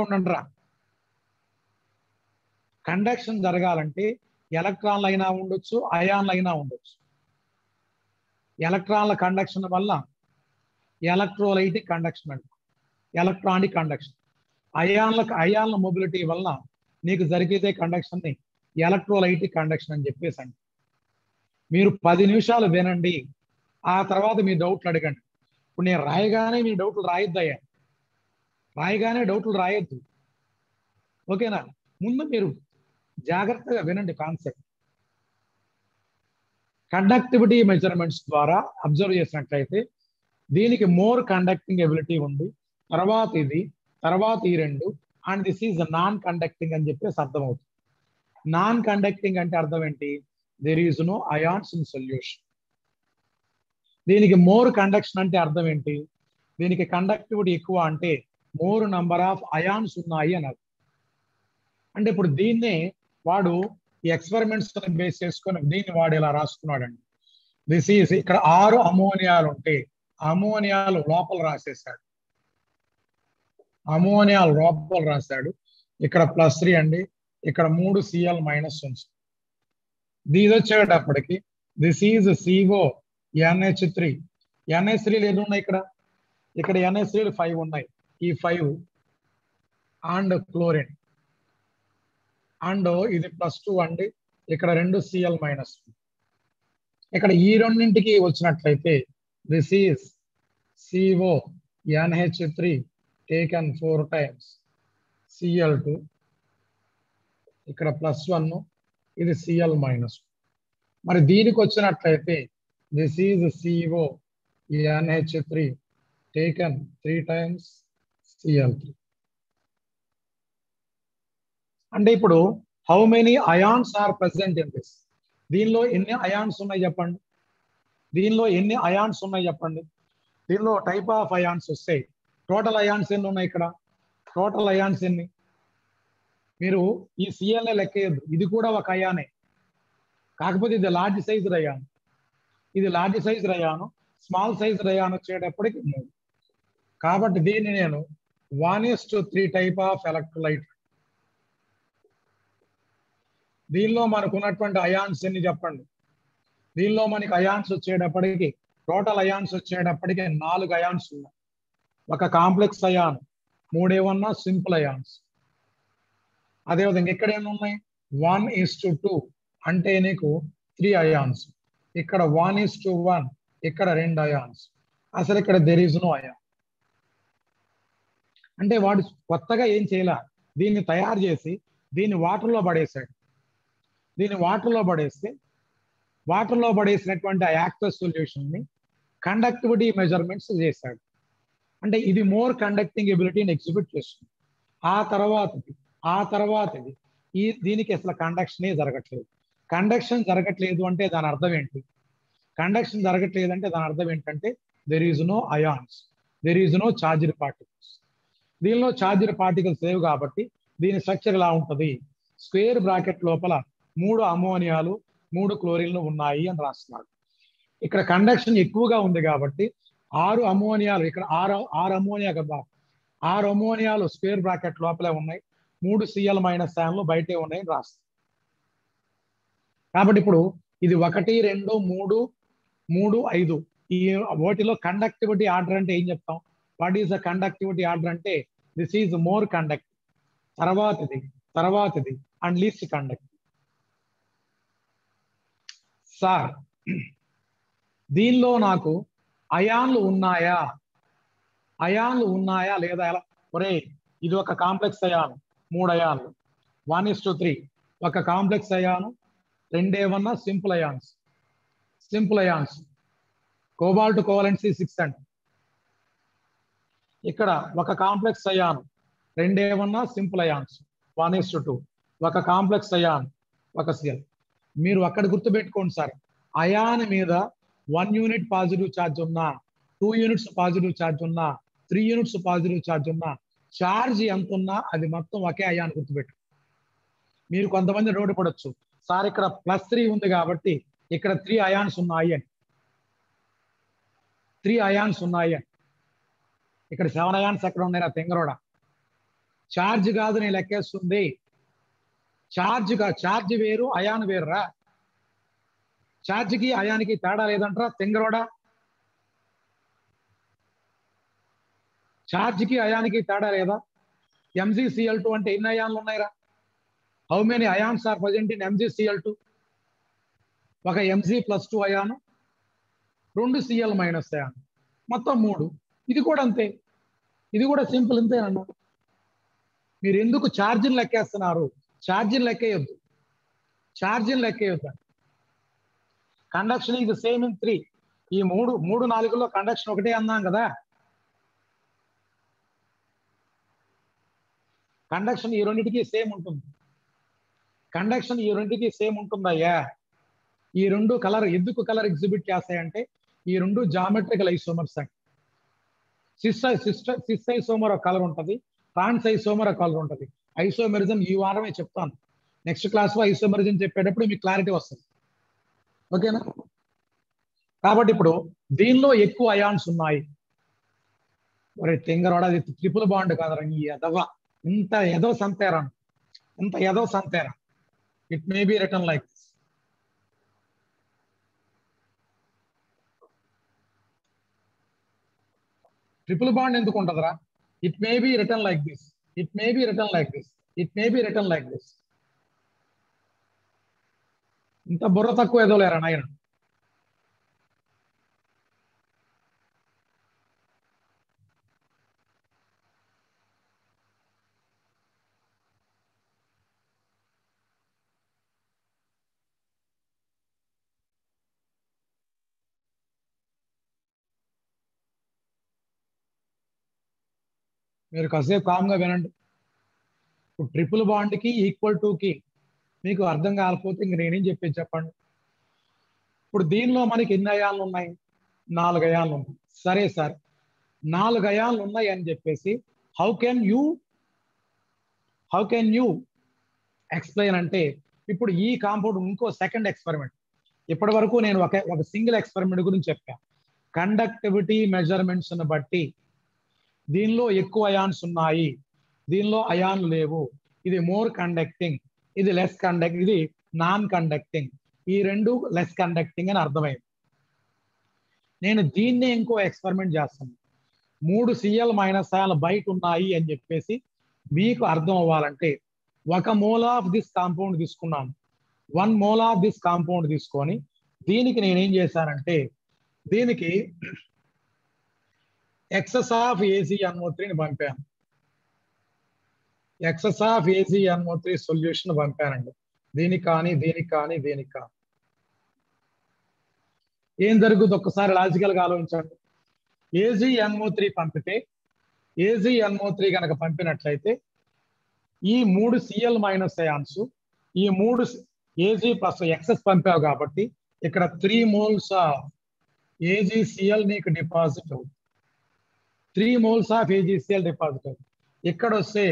ఉండండి రా. కండక్షన్ జరగాలంటే ఎలక్ట్రాన్లు అయినా ఉండొచ్చు, అయాన్లు అయినా ఉండొచ్చు. ఎలక్ట్రాన్ల కండక్షన్ వల్ల ఎలక్ట్రోలైటిక్ కండక్షన్ అంట, ఎలక్ట్రానిక్ కండక్షన్. అయాన్ల మొబిలిటీ వల్ల నీకు జరిగేదే కండక్షన్ ని ఎలక్ట్రోలైటిక్ కండక్షన్ అని చెప్పేసి అండి. మీరు 10 నిమిషాలు వినండి, ఆ తర్వాత మీ డౌట్లు అడగండి. ఇప్పుడు నేను రాయగానే మీ డౌట్లు రాయొద్దయ్యా, రాయొద్దు, ఓకేనా? ముందు మీరు జాగ్రత్తగా వినండి కాన్సెప్ట్. కండక్టివిటీ మెజర్మెంట్స్ ద్వారా అబ్జర్వ్ చేసినట్లయితే దీనికి మోర్ కండక్టింగ్ ఎబిలిటీ ఉంది, తర్వాత ఈ రెండు, and this is non conducting అని చెప్పేసి అర్థమవుతుంది. నాన్ కండక్టింగ్ అంటే అర్థం ఏంటి? There is no ions in solution. దీనికి మోర్ కండక్షన్ అంటే అర్థం ఏంటి? దీనికి కండక్టివిటీ ఎక్కువ అంటే మోర్ నంబర్ ఆఫ్ అయాన్స్ ఉన్నాయి అని అర్థం. అంటే ఇప్పుడు దీన్నే వాడు ఈ ఎక్స్పెరిమెంట్స్ బేస్ చేసుకొని దీన్ని వాడు ఇలా రాసుకున్నాడండి. దిస్ ఈజ్ ఇక్కడ 6 అమోనియాలు ఉంటే అమోనియాలు లోపల రాశాడు. ఇక్కడ +3 అండి, ఇక్కడ 3 Cl- ఉంది. దీని వచ్చేటప్పటికి దిస్ ఈజ్ CONH3. NH3 ఎన్ని ఉన్నాయి ఇక్కడ NH3 5 ఉన్నాయి. ఈ 5 అండ్ క్లోరిన్ అండ్ ఇది +2 అండి, ఇక్కడ 2 Cl-. ఇక్కడ ఈ రెండింటికి వచ్చినట్లయితే this is CONH3 taken 4 times Cl2, ఇక్కడ +1, ఇది Cl-. మరి దీనికి వచ్చినట్లయితే this is CONH3 taken 3 times Cl3. అంటే ఇప్పుడు how many ions are present in this? దీనిలో ఎన్ని అయాన్స్ ఉన్నాయి చెప్పండి. దీనిలో టైప్ ఆఫ్ అయాన్స్ వస్తాయి. టోటల్ అయాన్స్ ఎన్ని ఉన్నాయి ఇక్కడ? టోటల్ అయాన్స్ ఎన్ని? మీరు ఈ సిఎల్ఏ లెక్కేయద్దు, ఇది కూడా ఒక అయానే, కాకపోతే ఇది లార్జ్ సైజ్ అయాన్, ఇది large size ion, small size ion వచ్చేటప్పటికి 3. కాబట్టి దీన్ని నేను 1:3 టైప్ ఆఫ్ ఎలక్ట్రోలైట్. దీనిలో మనకు ఉన్నటువంటి అయాన్స్ ఎన్ని చెప్పండి? దీనిలో మనకి అయాన్స్ వచ్చేటప్పటికి టోటల్ అయాన్స్ వచ్చేటప్పటికి 4 అయాన్స్ ఉన్నాయి. ఒక కాంప్లెక్స్ అయాన్, 3 ఏమన్నా సింపుల్ అయాన్స్. అదేవిధంగా ఇక్కడ ఏమున్నాయి? 1:2 అంటే నీకు 3 అయాన్స్, ఇక్కడ 1:1, ఇక్కడ 2 అయాన్స్. అసలు ఇక్కడ దెర్ ఈజ్ నో అయాన్. అంటే వాడు కొత్తగా ఏం చేయలే, దీన్ని తయారు చేసి దీన్ని వాటర్లో పడేశాడు. దీన్ని వాటర్లో పడేస్తే వాటర్లో పడేసినటువంటి ఆ యాక్వస్ సొల్యూషన్ ని కండక్టివిటీ మెజర్మెంట్స్ చేశాడు. అంటే ఇది మోర్ కండక్టింగ్ ఎబిలిటీని ఎగ్జిబిట్ చేస్తుంది. ఆ తర్వాతది దీనికి అసలు కండక్షనే జరగట్లేదు. కండక్షన్ జరగట్లేదు అంటే దాని అర్థం ఏంటి? కండక్షన్ జరగట్లేదు అంటే దాని అర్థం ఏంటంటే there is no ions, there is no charged particles. దీనిలో చార్జ్డ్ పార్టికల్స్ లేవు కాబట్టి దీని స్ట్రక్చర్ ఎలా ఉంటుంది? స్క్వేర్ బ్రాకెట్ లోపల 3 అమోనియాలు 3 క్లోరిన్లు ఉన్నాయి అని రాస్తున్నాడు. ఇక్కడ కండక్షన్ ఎక్కువగా ఉంది కాబట్టి 6 అమోనియాలు, ఇక్కడ 6 అమోనియా కదా, 6 అమోనియాలు స్క్వేర్ బ్రాకెట్ లోపలే ఉన్నాయి, 3 Cl- యాన్లు బయటే ఉన్నాయని రాస్తాం. కాబట్టి ఇప్పుడు ఇది 1, 2, 3, 3, 5 ఈ వాటిలో కండక్టివిటీ ఆర్డర్ అంటే ఏం చెప్తాం? What is the conductivity order అంటే దిస్ ఈజ్ మోర్ కండక్టివ్, తర్వాతది అండ్ లీస్ట్ కండక్టివ్. సార్ దీనిలో నాకు అయాన్లు ఉన్నాయా లేదా? ఎలా? ఒరే ఇది ఒక కాంప్లెక్స్ అయాన్, 3 అయాన్లు, 1:3. ఒక కాంప్లెక్స్ అయాను, 2 ఏమన్నా సింపుల్ అయాన్స్. కోబాల్ట్ కోవలెన్సీ 6 అండి. ఇక్కడ ఒక కాంప్లెక్స్ అయాన్, 2 ఏమన్నా సింపుల్ అయాన్స్, 1:2. ఒక కాంప్లెక్స్ అయాన్, ఒక Cl. మీరు అక్కడ గుర్తుపెట్టుకోండి సార్, అయాన్ మీద 1 యూనిట్ పాజిటివ్ ఛార్జ్ ఉన్నా, 2 యూనిట్స్ పాజిటివ్ ఛార్జ్ ఉన్నా, 3 యూనిట్స్ పాజిటివ్ ఛార్జ్ ఉన్నా, ఛార్జ్ ఎంత ఉన్నా అది మొత్తం ఒకే అయాన్ గుర్తుపెట్టు. మీరు కొంతమంది రోడ్డు పడవచ్చు, సార్ ఇక్కడ +3 ఉంది కాబట్టి ఇక్కడ 3 అయాన్స్ ఉన్నాయి అని. 3 అయాన్స్ ఉన్నాయి అని. ఇక్కడ 7 అయాన్స్ ఎక్కడ ఉన్నాయి రా తెంగరోడా? ఛార్జ్ కాదు నేను లెక్కేస్తుంది. ఛార్జ్ వేరు, అయాన్ వేరురా. ఛార్జ్కి అయానికి తేడా లేదంటారా తెంగరోడా? ఛార్జ్కి అయానికి తేడా లేదా? MgCl2 అంటే ఎన్ని అయాన్లు ఉన్నాయిరా? How many ions are present in MgCl2? ఒక Mg+2 అయాను, 2 Cl- అయాన్, మొత్తం 3. ఇది కూడా అంతే, ఇది కూడా సింపుల్ ఇంతేనన్నా. మీరు ఎందుకు ఛార్జీని లెక్కేస్తున్నారు? ఛార్జీని లెక్కేయొద్దు. కండక్షన్ ఇది సేమ్ ఇన్ 3. ఈ 3, 4లో కండక్షన్ ఒకటే అన్నాం కదా. కండక్షన్ ఈ రెండింటికి సేమ్ ఉంటుంది. ఉంటుందయ్యా. ఈ 2 కలర్ ఎందుకు ఎగ్జిబిట్ చేస్తాయంటే ఈ 2 జామెట్రికల్ ఐసోమర్స్ అండి. సిస్ ఐసోమర్ ఒక కలర్ ఉంటుంది, ట్రాన్స్ ఐసోమర్ ఒక కలర్ ఉంటుంది. ఐసోమెరిజం ఈ వారమే చెప్తాను. నెక్స్ట్ క్లాస్ లో ఐసోమెరిజం చెప్పేటప్పుడు మీకు క్లారిటీ వస్తుంది. ఓకేనా? కాబట్టి ఇప్పుడు దీనిలో ఎక్కువ అయాన్స్ ఉన్నాయి. మరి తెంగరోడ అది ట్రిపుల్ బాండ్ కాదరా ఈ ఎదవ, ఇంత ఎదో సంతేరా. It may be return like this. Triple bond ఎందుకు ఉంటుందిరా? It may be return like this, ఇంత బుర్ర తక్కువ ఏదో లేరా నాయన. మీరు కాసేపు కామ్గా వినండి. ఇప్పుడు ట్రిపుల్ బాండ్కి =2కి మీకు అర్థం కాకపోతే ఇంక నేనేం చెప్పండి. ఇప్పుడు దీనిలో మనకి ఎన్ని అయాన్లు ఉన్నాయి? 4 అయాన్లు ఉన్నాయి. సరే సార్, 4 అయాన్లు ఉన్నాయి అని చెప్పేసి how can you how can you explain అంటే ఇప్పుడు ఈ కాంపౌండ్ ఇంకో సెకండ్ ఎక్స్పెరిమెంట్. ఇప్పటి వరకు నేను ఒక సింగిల్ ఎక్స్పెరిమెంట్ గురించి చెప్పాను. కండక్టివిటీ మెజర్మెంట్స్ బట్టి దీనిలో ఎక్కువ అయాన్స్ ఉన్నాయి, దీనిలో అయాన్లు లేవు, ఇది మోర్ కండక్టింగ్, ఇది లెస్ కండక్ట్, ఇది నాన్ కండక్టింగ్, ఈ రెండు లెస్ కండక్టింగ్ అని అర్థమైంది. నేను దీన్నే ఇంకో ఎక్స్పెరిమెంట్ చేస్తాను. 3 Cl- అయాన్లు బయట ఉన్నాయి అని చెప్పేసి మీకు అర్థం అవ్వాలంటే 1 మోల్ ఆఫ్ దిస్ కాంపౌండ్ తీసుకున్నాను. 1 మోల్ ఆఫ్ దిస్ కాంపౌండ్ తీసుకొని దీనికి నేనేం చేశానంటే దీనికి ఎక్సెస్ ఆఫ్ AgNO3 పంపాను. ఎక్సెస్ ఆఫ్ AgNO3 సొల్యూషన్ పంపానండి. దీనికి కానీ దీనికి కానీ దీనికి కానీ ఏం జరుగుతుంది ఒక్కసారి లాజికల్ గా ఆలోచించండి. AgNO3 పంపితే AgNO3 కనుక పంపినట్లయితే ఈ 3 Cl- అయాన్స్, ఈ 3 Ag ప్లస్ ఎక్సెస్ పంపావు కాబట్టి ఇక్కడ 3 moles ఆఫ్ AgCl నీకు డిపాజిట్ అవుతుంది. 3 moles ఆఫ్ AgCl డిపాజిట్ అవుతుంది. ఇక్కడ వస్తే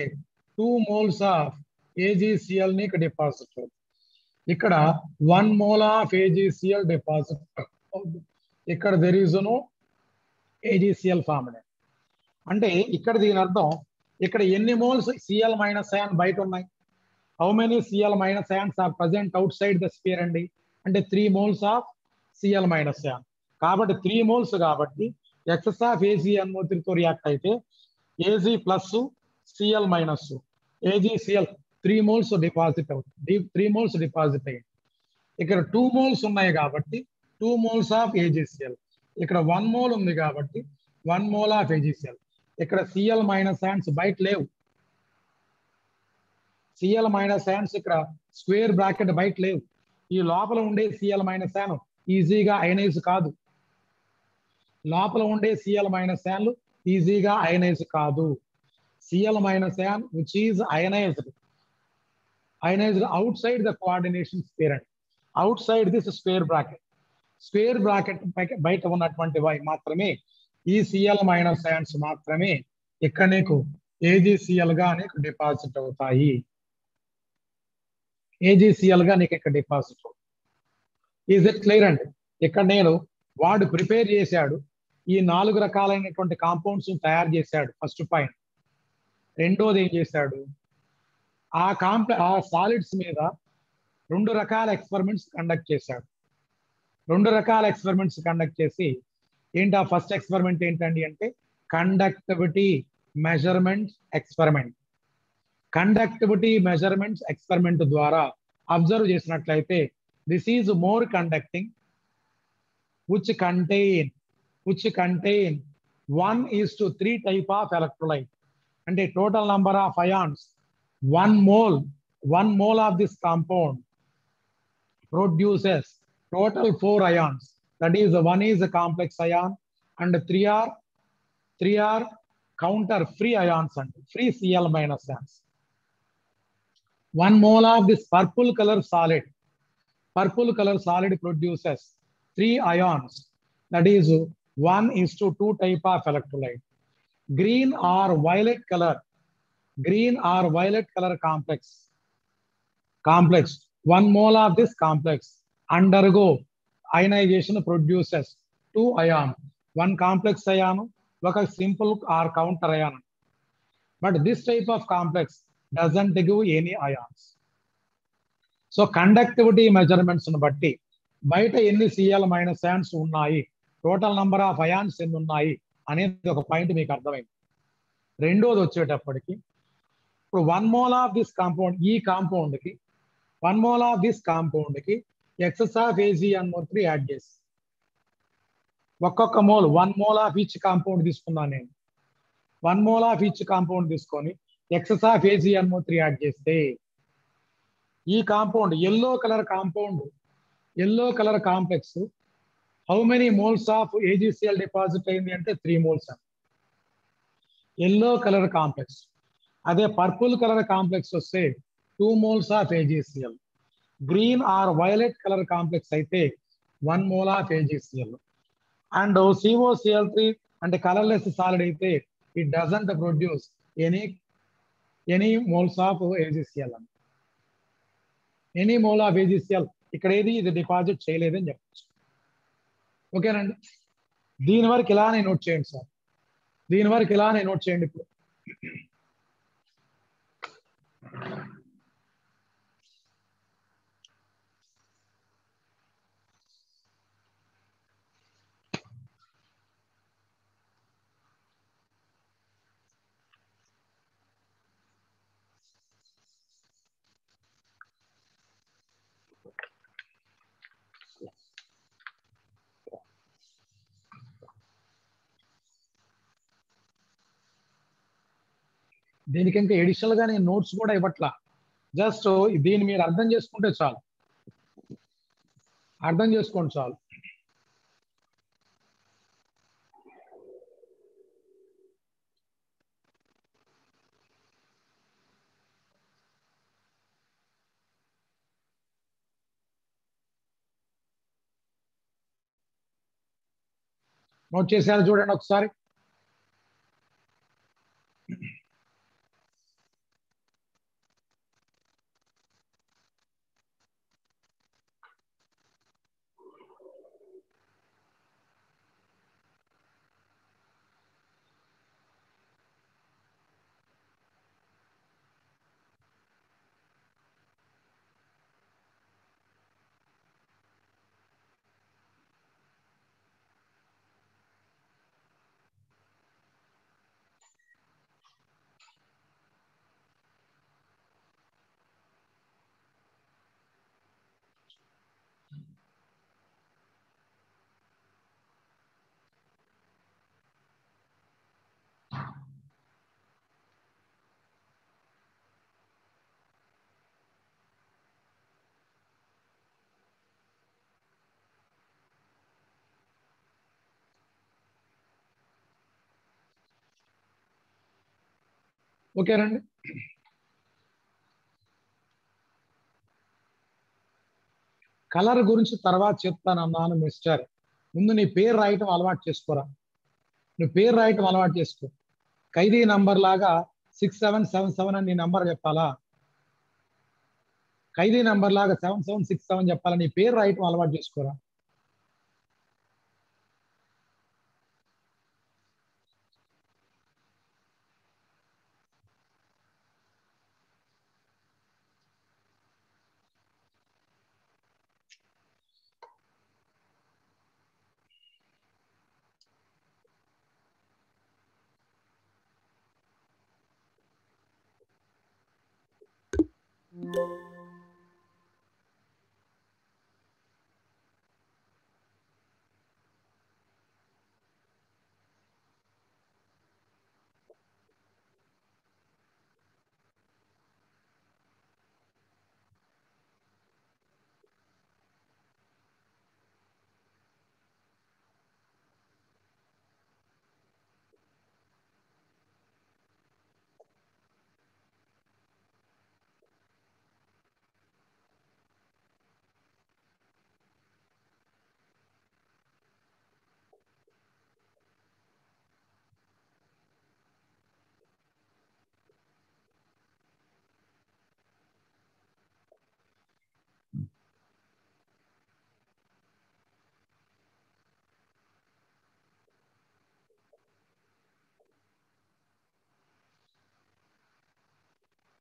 2 moles ఆఫ్ AgCl నీకు డిపాజిట్ అవుతుంది. ఇక్కడ 1 mole ఆఫ్ AgCl డిపాజిట్ అవుతుంది. ఇక్కడ there is no AgCl formed. అంటే ఇక్కడ దీని అర్థం ఇక్కడ ఎన్ని మోల్స్ Cl- అయాన్ బయట ఉన్నాయి? How many Cl- ions are present outside the sphere అండి అంటే 3 moles ఆఫ్ Cl- అయాన్. కాబట్టి 3 moles కాబట్టి ఎక్సెస్ ఆఫ్ AgNO3 తో రియాక్ట్ అయితే Ag plus Cl minus AgCl 3 moles deposit అవుతుంది. 3 moles డిపాజిట్ అయ్యింది. ఇక్కడ 2 moles ఉన్నాయి కాబట్టి 2 moles ఆఫ్ AgCl. ఇక్కడ 1 mole ఉంది కాబట్టి 1 mole ఆఫ్ AgCl. ఇక్కడ Cl- అయాన్స్ బయట లేవు. Cl- అయాన్స్ ఇక్కడ స్క్వేర్ బ్రాకెట్ బయట లేవు. ఈ లోపల ఉండే Cl- అయాన్ ఈజీగా అయనైజ్ కాదు. లోపల ఉండే Cl- అయాన్లు ఈజీగా అయనైజ్ కాదు. Cl- ion which is ionised outside the coordination sphere and outside this square bracket బయట ఉన్నటువంటి మాత్రమే ఈ Cl- అయాన్స్ మాత్రమే ఇక్కడ నీకు AgCl గా నీకు డిపాజిట్ అవుతాయి. AgCl గా నీకు ఇక్కడ డిపాజిట్ అవుతుంది. ఈజ్ ఇట్ క్లియర్ అండి? ఇక్కడ నేను వాడు ప్రిపేర్ చేశాడు, ఈ 4 రకాలైనటువంటి కాంపౌండ్స్ తయారు చేశాడు. First point. రెండోది ఏం చేశాడు, ఆ సాలిడ్స్ మీద 2 రకాల ఎక్స్పెరిమెంట్స్ కండక్ట్ చేశాడు. 2 రకాల ఎక్స్పెరిమెంట్స్ కండక్ట్ చేసి ఏంటి ఆ ఫస్ట్ ఎక్స్పెరిమెంట్ ఏంటండి అంటే conductivity measurements experiment. Conductivity measurements experiment ద్వారా అబ్జర్వ్ చేసినట్లయితే this is more conducting which contain 1:3 type of electrolyte. అంటే total number of ions 1 mole of this compound produces total 4 ions. That is 1 is a complex ion and 3 are counter free ions and free Cl- ions. 1 mole of this purple color solid produces 3 ions. That is 1:2 type of electrolyte. Green or violet color complex 1 mole of this complex undergo ionization produces 2 ion. 1 complex ion, ఒక simple or counter ion. But this type of complex doesn't give any ions. So conductivity measurements బట్టి బయట ఎన్ని Cl- ions ఉన్నాయి, total number of ions ఎన్ని ఉన్నాయి అనేది ఒక point మీకు అర్థమైంది. రెండోది వచ్చేటప్పటికి ఇప్పుడు 1 mole ఆఫ్ దిస్ కాంపౌండ్, ఈ కాంపౌండ్ కి 1 mole ఆఫ్ దిస్ కాంపౌండ్ కి ఎక్సెస్ ఆఫ్ AgNO3 యాడ్ చేసి ఒక్కొక్క mole 1 mole of each compound తీసుకున్నాను నేను. 1 mole ఆఫ్ ఈచ్ కాంపౌండ్ తీసుకొని ఎక్సెస్ ఆఫ్ AgNO3 యాడ్ చేస్తే ఈ compound yellow colour complex how many moles of AgCl deposit అయింది అంటే 3 moles. Yellow colour complex. అదే పర్పుల్ కలర్ కాంప్లెక్స్ వస్తే 2 moles of AgCl. Green are violet colour complex అయితే 1 mole of AgCl. And COCl3 అంటే colourless solid అయితే it doesn't produce any any moles of AgCl అని. Any mole of AgCl ఇక్కడ ఏది ఇది deposit చేయలేదని చెప్పచ్చు. ఓకేనండి. దీని వరకు ఇలానే నోట్ చేయండి సార్, దీని వరకు ఇలానే నోట్ చేయండి. ఇప్పుడు దీనికి ఇంకా ఎడిషనల్ గా నేను నోట్స్ కూడా ఇవ్వట్లా, జస్ట్ దీన్ని మీరు అర్థం చేసుకుంటే చాలు, అర్థం చేసుకోండి చాలు. నోట్ చేశారు చూడండి ఒకసారి. ఓకేనండి. కలర్ గురించి తర్వాత చెప్తాను అన్నాను మిస్టర్. ముందు నీ పేరు రాయటం అలవాటు చేసుకోరా, నువ్వు పేరు రాయటం అలవాటు చేసుకో. ఖైదీ నంబర్ లాగా 6777 అని నీ నంబర్ చెప్పాలా, ఖైదీ నంబర్ లాగా 7767 చెప్పాలా, నీ పేరు రాయటం అలవాటు చేసుకోరా.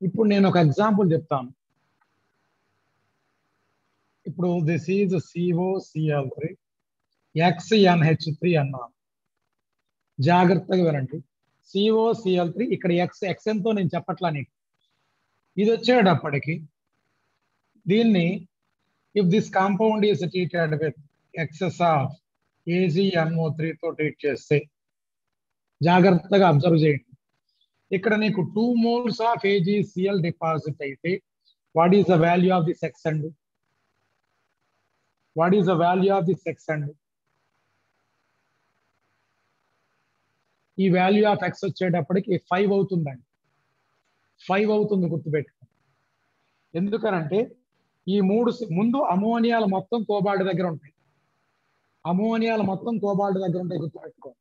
ఇప్పుడు నేను ఒక ఎగ్జాంపుల్ చెప్తాను. ఇప్పుడు దిస్ ఈజ్ COCl3 XNH3 అన్నాను. జాగ్రత్తగా వినండి. COCl3 ఇక్కడ XN తో నేను చెప్పట్లా నీకు. ఇది వచ్చేటప్పటికి దీన్ని if this compound is treated with excess of AgNO3 తో ట్రీట్ చేస్తే, జాగ్రత్తగా అబ్జర్వ్ చేయండి. ఇక్కడ నీకు 2 moles ఆఫ్ AgCl డిపాజిట్ అయితే what is the value of this X అండి, what is the value of this X అండి. ఈ వాల్యూ ఆఫ్ X వచ్చేటప్పటికి 5 అవుతుందండి, 5 అవుతుంది, గుర్తుపెట్టుకో. ఎందుకనంటే ఈ ముందు అమోనియాలు మొత్తం కోబాల్ట్ దగ్గర ఉంటాయి, అమోనియాలు మొత్తం కోబాల్ట్ దగ్గర ఉంటాయి, గుర్తుపెట్టుకో.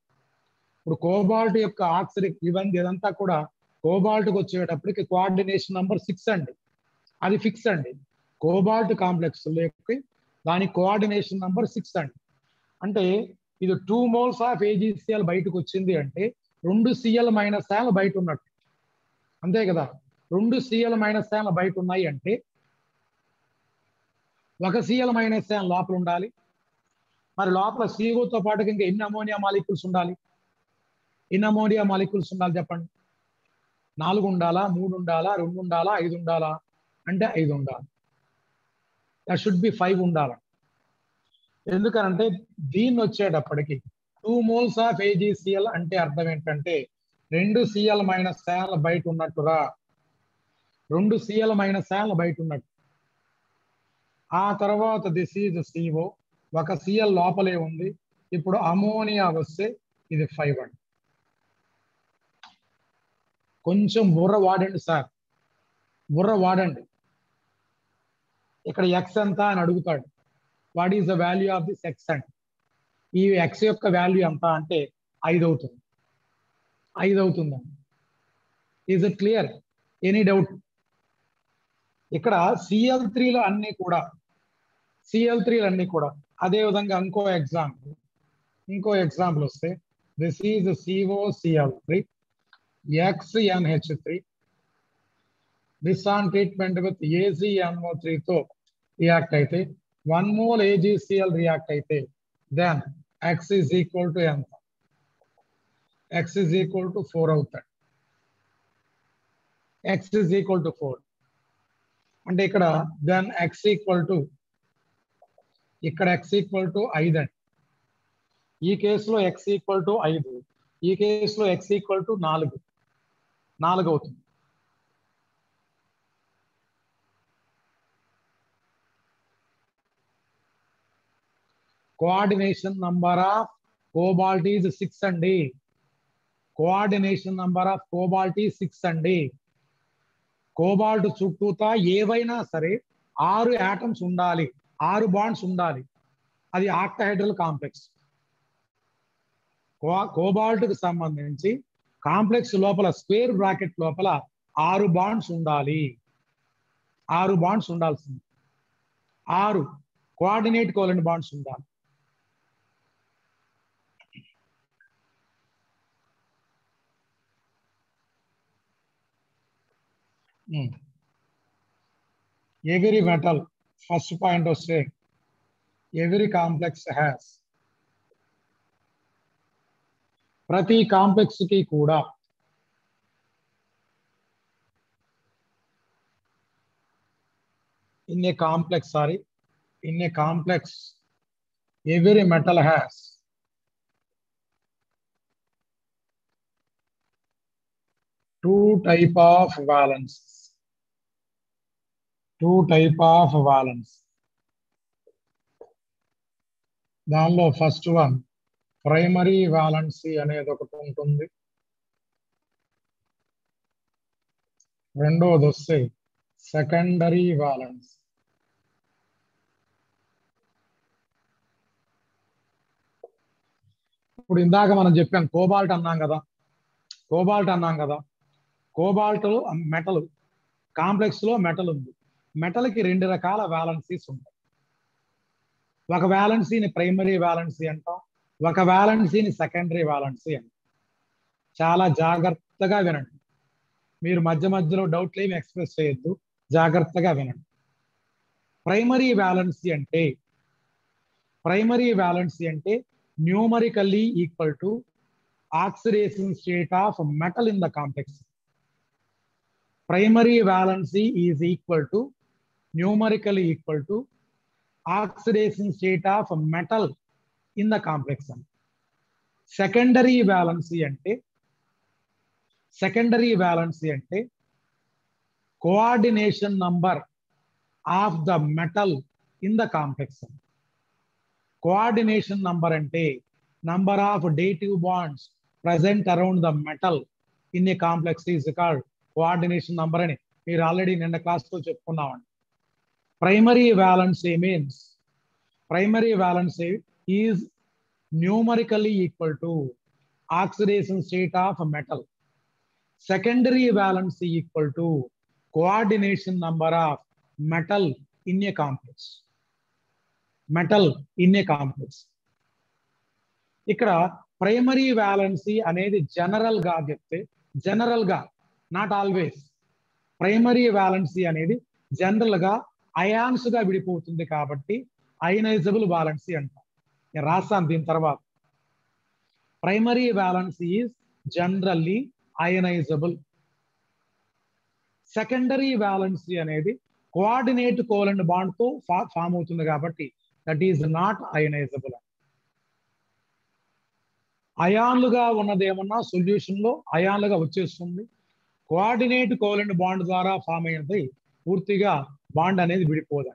ఇప్పుడు కోబాల్ట్ యొక్క ఆక్సిడిక్ ఇదంతా కూడా కోబాల్ట్కి వచ్చేటప్పటికి కోఆర్డినేషన్ నంబర్ 6 అండి, అది ఫిక్స్ అండి. కోబాల్ట్ కాంప్లెక్స్ లోకి దాని కోఆర్డినేషన్ నంబర్ 6 అండి. అంటే ఇది 2 మోల్స్ ఆఫ్ AgCl బయటకు వచ్చింది అంటే 2 Cl- బయట ఉన్నట్టు, అంతే కదా. 2 Cl- బయట ఉన్నాయి అంటే 1 Cl- లోపల ఉండాలి. మరి లోపల CO తో పాటు ఇంకా ఎన్ని అమోనియా మాలిక్యూల్స్ ఉండాలి? ఎన్ని అమోనియా మాలిక్యూల్స్ ఉండాలి చెప్పండి? 4 ఉండాలా, 3 ఉండాలా, 2 ఉండాలా, 5 ఉండాలా? అంటే 5 ఉండాలి. దట్ షుడ్ బి 5 ఉండాలి. ఎందుకనంటే దీన్ని వచ్చేటప్పటికి 2 మోల్స్ ఆఫ్ AgCl అంటే అర్థం ఏంటంటే 2 Cl- బయట ఉన్నట్టురా, 2 Cl- బయట ఉన్నట్టు. ఆ తర్వాత దిస్ ఈజ్ CO, 1 Cl లోపలే ఉంది. ఇప్పుడు అమోనియా వస్తే ఇది 5 అండి. కొంచెం బుర్ర వాడండి సార్, బుర్ర వాడండి. ఇక్కడ ఎక్స్ ఎంత అని అడుగుతాడు. What is the value of this X and ఈ ఎక్స్ యొక్క వాల్యూ ఎంత అంటే 5 అవుతుంది. 5 అవుతుందండి. Is it clear? Any doubt? ఇక్కడ Cl3 అన్ని కూడా అదే విధంగా ఇంకో ఎగ్జాంపుల్ వస్తే this is COCl3 XNH3 this on treatment with AgNO3 తో రియాక్ట్ అయితే 1 mole AgCl రియాక్ట్ అయితే then X is equal to ఎంత? X is equal to 4 అవుతాడు. X is equal to 4 అంటే ఇక్కడ దెన్ X ఈక్వల్ టు ఇక్కడ X equal to 5 అండి. ఈ కేసులో X ఈక్వల్ టు 5, ఈ కేసులో X ఈక్వల్ టు 4 అవుతుంది. Coordination number of cobalt is 6 అండి. Coordination number of cobalt is 6 అండి. కోబాల్ట్ చుట్టూతా ఏవైనా సరే 6 ఆటమ్స్ ఉండాలి, 6 బాండ్స్ ఉండాలి. అది ఆక్టాహెడ్రల్ కాంప్లెక్స్. కోబాల్ట్ కు సంబంధించి కాంప్లెక్స్ లోపల స్క్వేర్ బ్రాకెట్ లోపల 6 బాండ్స్ ఉండాలి. 6 బాండ్స్ ఉండాల్సింది. 6 కోఆర్డినేట్ కోవలెంట్ బాండ్స్ ఉండాలి. Every metal, first point వస్తే every complex has, ప్రతి కాంప్లెక్స్ కి కూడా in a complex every metal has two type of valence. దానిలో ఫస్ట్ వన్ ప్రైమరీ వాలెన్సీ అనేది ఒకటి ఉంటుంది. రెండోది వస్తే సెకండరీ వాలెన్స్. ఇప్పుడు ఇందాక మనం చెప్పాం కోబాల్ట్ అన్నాం కదా, కోబాల్ట్ మెటల్ కాంప్లెక్స్ లో మెటల్ ఉంది. మెటల్ కి 2 రకాల వాలెన్సీస్ ఉంటాయి. ఒక వాలెన్సీని ప్రైమరీ వాలెన్సీ అంటాం, ఒక వాలెన్సీని సెకండరీ వాలెన్సీ అంటాం. చాలా జాగ్రత్తగా వినండి, మీరు మధ్యలో డౌట్లు ఏమి ఎక్స్ప్రెస్ చేయొద్దు, జాగ్రత్తగా వినండి. ప్రైమరీ వాలెన్సీ అంటే numerically equal to oxidation state of metal in the complex. Primary valency is numerically equal to oxidation state of metal in the complex. Secondary valency ante coordination number of the metal in the complex. Coordination number ante number of dative bonds present around the metal in a complex is called coordination number అని మీరు already నిన్న క్లాస్లో చెప్పుకున్నామండి. Primary valency is numerically equal to oxidation state of metal. secondary valency equal to coordination number of metal in a complex. Metal in a complex. ఇక్కడ ప్రైమరీ valency అనేది general గా చెప్తే, జనరల్ గా నాట్ ఆల్వేస్, ప్రైమరీ వ్యాలెన్సీ అనేది general గా ions గా విడిపోతుంది కాబట్టి అయనైజబుల్ వ్యాలెన్సీ అంటాం. నేను రాస్తాను దీని తర్వాత. Primary valency is generally ionizable. Secondary valency అనేది కోఆర్డినేట్ కోవలెంట్ బాండ్ తో ఫామ్ అవుతుంది కాబట్టి దట్ ఈజ్ నాట్ అయనైజబుల్. అయాన్లుగా ఉన్నదేమన్నా సొల్యూషన్ లో అయాన్లుగా వచ్చేస్తుంది. కోఆర్డినేట్ కోవలెంట్ బాండ్ ద్వారా ఫామ్ అయినది పూర్తిగా బాండ్ అనేది విడిపోదు.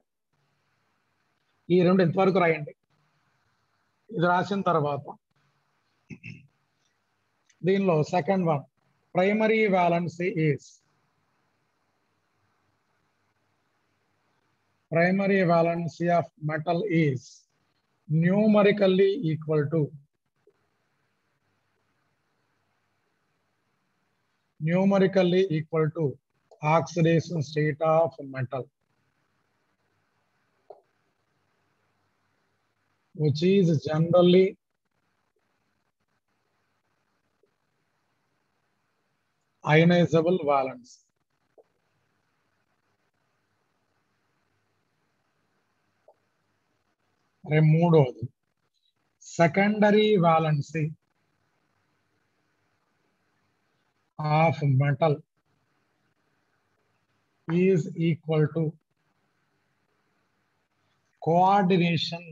ఈ రెండు ఎంతవరకు రాయండి. ఇది రాసిన తర్వాత దీనిలో second one, primary valency is, primary valency of metal is numerically equal to oxidation state of metal, which is generally ionizable valence. మూడోది secondary valency of metal is equal to coordination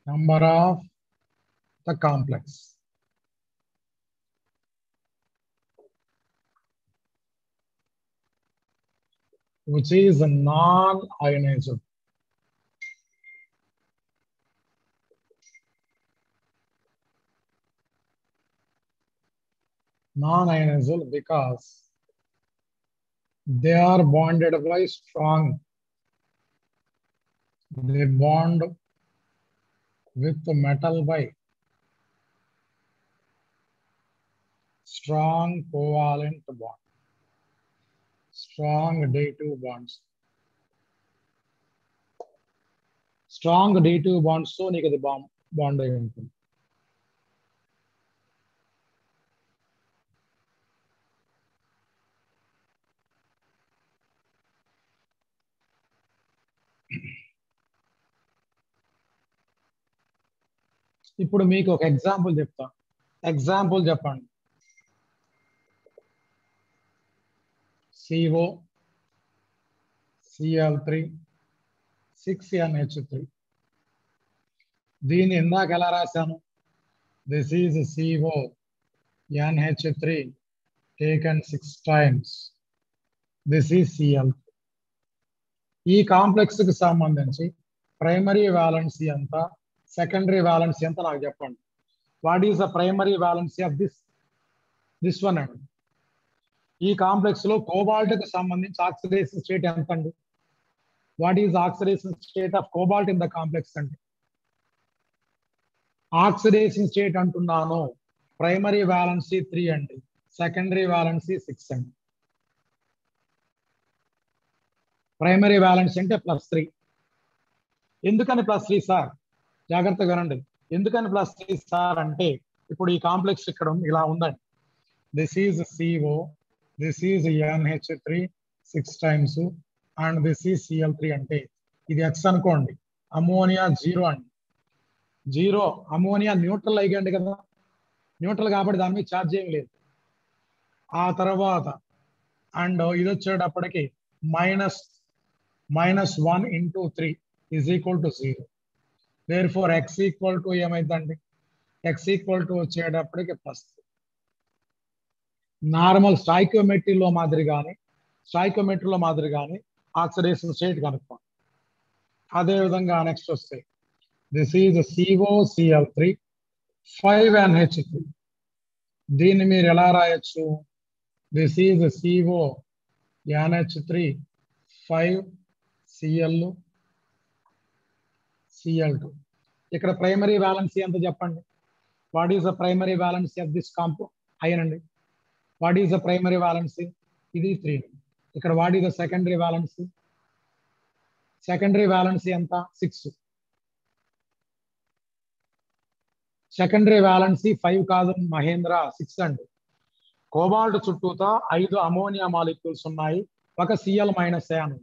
number of the complex. Which is non-ionizable. Non-ionizable because they are bonded by strong. They bond with the metal by strong covalent bond. Strong D2 bonds. Strong D2 bonds తో నీకు అది bond అయి ఉంటుంది. ఇప్పుడు మీకు ఒక example చెప్తా. Example చెప్పండి. CO Cl3 6NH3. దీన్ని ఇందాక ఎలా రాశాను? This is CO NH3 taken 6 times. This is Cl3. ఈ కాంప్లెక్స్ కి సంబంధించి ప్రైమరీ వ్యాలెన్సీ ఎంత, సెకండరీ వ్యాలెన్సీ ఎంత నాకు చెప్పండి. What is the primary valency of this one అండి. ఈ కాంప్లెక్స్ లో కోబాల్ట్ కి సంబంధించి ఆక్సిడేషన్ స్టేట్ ఎంత అండి? What is oxidation state of cobalt in the complex అంటే? ఆక్సిడేషన్ స్టేట్ అంటున్నాను. ప్రైమరీ వ్యాలెన్సీ 3 అండి, సెకండరీ వ్యాలెన్సీ 6 అండి. ప్రైమరీ వ్యాలెన్సీ అంటే +3. ఎందుకని +3 సార్? జాగ్రత్తగా వినండి. ఎందుకని +3 సార్ అంటే, ఇప్పుడు ఈ కాంప్లెక్స్ ఇక్కడ ఇలా ఉందండి. This is CO, this is NH3 6 times and this is Cl3 అంటే ఇది X అనుకోండి. అమోనియా 0 అండి. 0 అమోనియా న్యూట్రల్ లైగండ్ కదా, న్యూట్రల్ కాబట్టి దాని మీద ఛార్జ్ ఏం లేదు. ఆ తర్వాత అండ్ ఇది వచ్చేటప్పటికి -1 into 3 is equal to 0. Therefore X equal to ఏమైందండి? X equal to వచ్చేటప్పటికి ప్లస్. నార్మల్ స్టాయికియోమెట్రీలో మాదిరిగానే ఆక్సిడేషన్ స్టేట్ కనుక్కోండి. అదేవిధంగా నెక్స్ట్ వస్తే దిస్ ఈజ్ COCl3 5NH3. దీన్ని మీరు ఎలా రాయొచ్చు? This is CONH3 5 Cl Cl2. ఇక్కడ ప్రైమరీ వ్యాలెన్సీ ఎంత చెప్పండి. What is the primary valency of this అయ్యనండి. What is the primary valency? ఇది 3. ఇక్కడ what is the secondary valency? Secondary valency ఎంత? 6. సెకండరీ వ్యాలెన్సీ 5 కాదు మహేంద్ర, 6 అండి. కోబాల్ట్ చుట్టూతా 5 అమోనియా మాలిక్యూల్స్ ఉన్నాయి, ఒక Cl-An.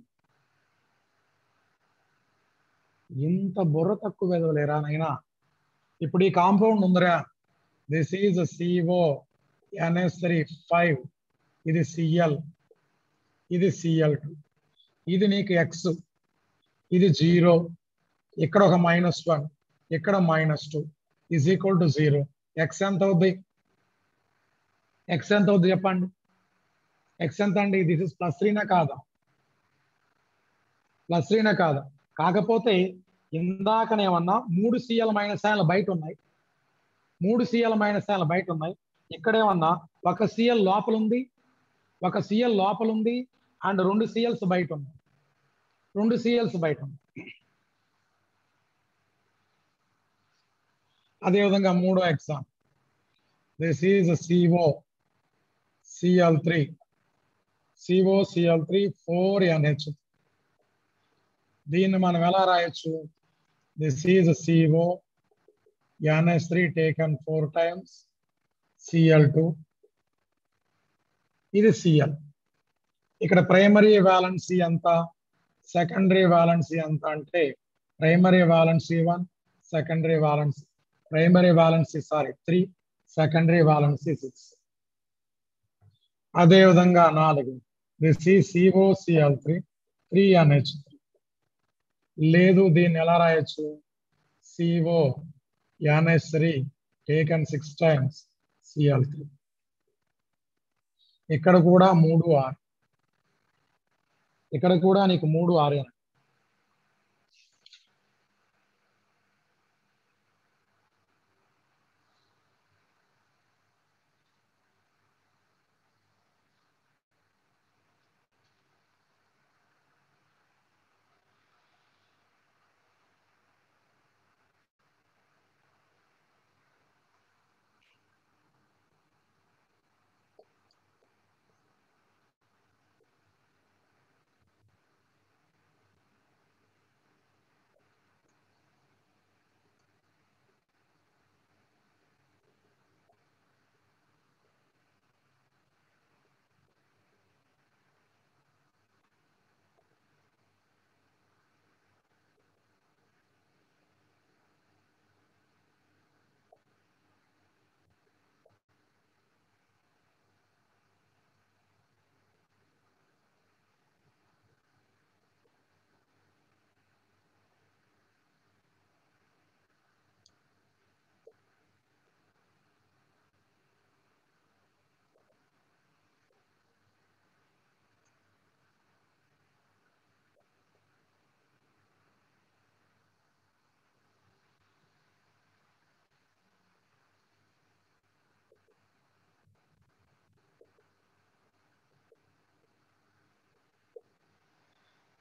ఇంత బుర్ర తక్కువ వెదవలేరా నైనా. ఇప్పుడు ఈ కాంపౌండ్ ఉందిరా, దిస్ ఈజ్ CONH3 5, ఇది Cl, ఇది Cl2, ఇది నీకు X, ఇది 0, ఇక్కడ ఒక -1, ఇక్కడ -2 is equal to 0. X ఎంత అవుద్ది? X ఎంత అవుద్ది చెప్పండి. X ఎంత అండి? దిస్ ఇస్ +3నా కాదా? +3నా కాదా? కాకపోతే ఇందాకనేమన్నా 3 Cl-An బయట ఉన్నాయి, 3 Cl-An బయట ఉన్నాయి. ఇక్కడేమన్నా ఒక Cl లోపల ఉంది, ఒక Cl లోపల ఉంది, అండ్ 2 Cls బయట ఉన్నాయి, 2 Cls బయట ఉన్నాయి. అదేవిధంగా మూడో example, this is COCl3 4NH. దీన్ని మనం ఎలా రాయొచ్చు? This is CONH3 taken 4 times Cl2, ఇది Cl. ఇక్కడ ప్రైమరీ వ్యాలెన్సీ ఎంత, సెకండరీ వ్యాలెన్సీ ఎంత అంటే primary valency 1, secondary valency 3, secondary valency 6. అదేవిధంగా 4, దిస్ ఈ COCl3 3NH3. లేదు, దీన్ని ఎలా రాయొచ్చు? CONH3 taken 6 times Cl3. ఇక్కడ కూడా 3R, ఇక్కడ కూడా నీకు 3R.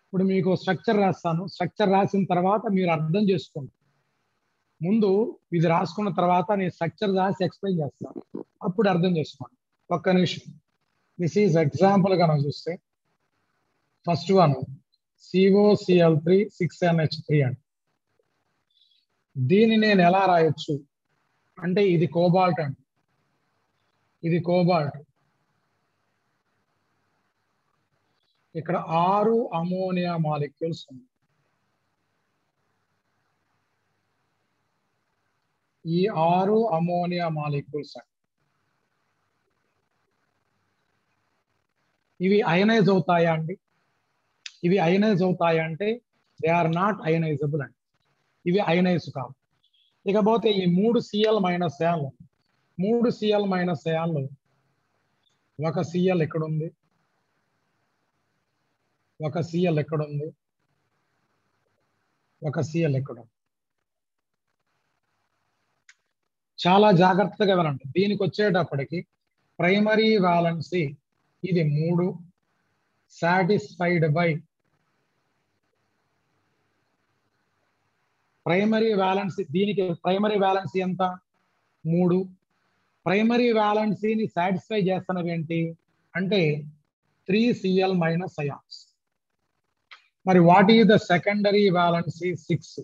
ఇప్పుడు మీకు స్ట్రక్చర్ రాస్తాను. స్ట్రక్చర్ రాసిన తర్వాత మీరు అర్థం చేసుకోండి. ముందు ఇది రాసుకున్న తర్వాత నేను స్ట్రక్చర్ రాసి ఎక్స్ప్లెయిన్ చేస్తాను, అప్పుడు అర్థం చేసుకోండి. ఒక్క నిమిషం. దిస్ ఈజ్ ఎగ్జాంపుల్ గా మనం చూస్తే ఫస్ట్ వన్ COCl3 6NH3 అండి. దీన్ని నేను ఎలా రాయొచ్చు అంటే ఇది కోబాల్ట్ అండి, ఇది కోబాల్ట్. ఇక్కడ 6 అమోనియా మాలిక్యూల్స్ ఉన్నాయి. ఈ 6 అమోనియా మాలిక్యూల్స్ అండి, ఇవి అయనైజ్ అవుతాయా అండి? ఇవి అయనైజ్ అవుతాయా అంటే దే ఆర్ నాట్ అయనైజబుల్ అండి, ఇవి అయనైజ్ కావు. ఇకపోతే ఈ 3 Cl-An, 3 Cl-An ఒక Cl ఎక్కడ ఉంది, ఒక Cl ఎక్కడ ఉంది, ఒక Cl ఎక్కడ ఉంది. చాలా జాగ్రత్తగా వినండి. దీనికి వచ్చేటప్పటికి ప్రైమరీ వ్యాలెన్సీ ఇది 3 సాటిస్ఫైడ్ బై ప్రైమరీ వ్యాలెన్సీ, దీనికి ప్రైమరీ వ్యాలెన్సీ ఎంత? 3. ప్రైమరీ వ్యాలెన్సీని సాటిస్ఫై చేస్తున్నవి ఏంటి అంటే 3Cl మైనస్ అయాన్స్. మరి what is the secondary valency? 6.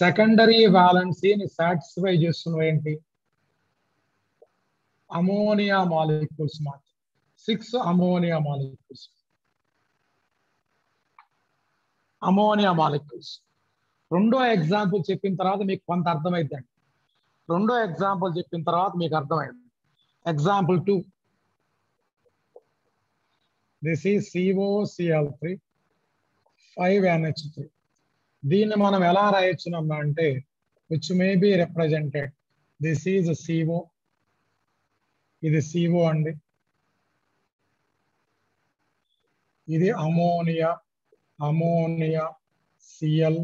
Secondary వ్యాలెన్సీని సాటిస్ఫై చేస్తున్నవి ఏంటి? అమోనియా మాలిక్యూల్స్ మాత్రం. 6 అమోనియా మాలిక్యూల్స్. Ammonia molecules. రెండో ఎగ్జాంపుల్ చెప్పిన తర్వాత మీకు కొంత అర్థమైందండి. రెండో ఎగ్జాంపుల్ చెప్పిన తర్వాత మీకు అర్థమైంది. Example 2. This is COCl3 5NH3. దీన్ని మనం ఎలా రాయొచ్చునమ్మా అంటే which may be represented, this is CO, ఇది CO అండి, ఇది ammonia, ammonia Cl,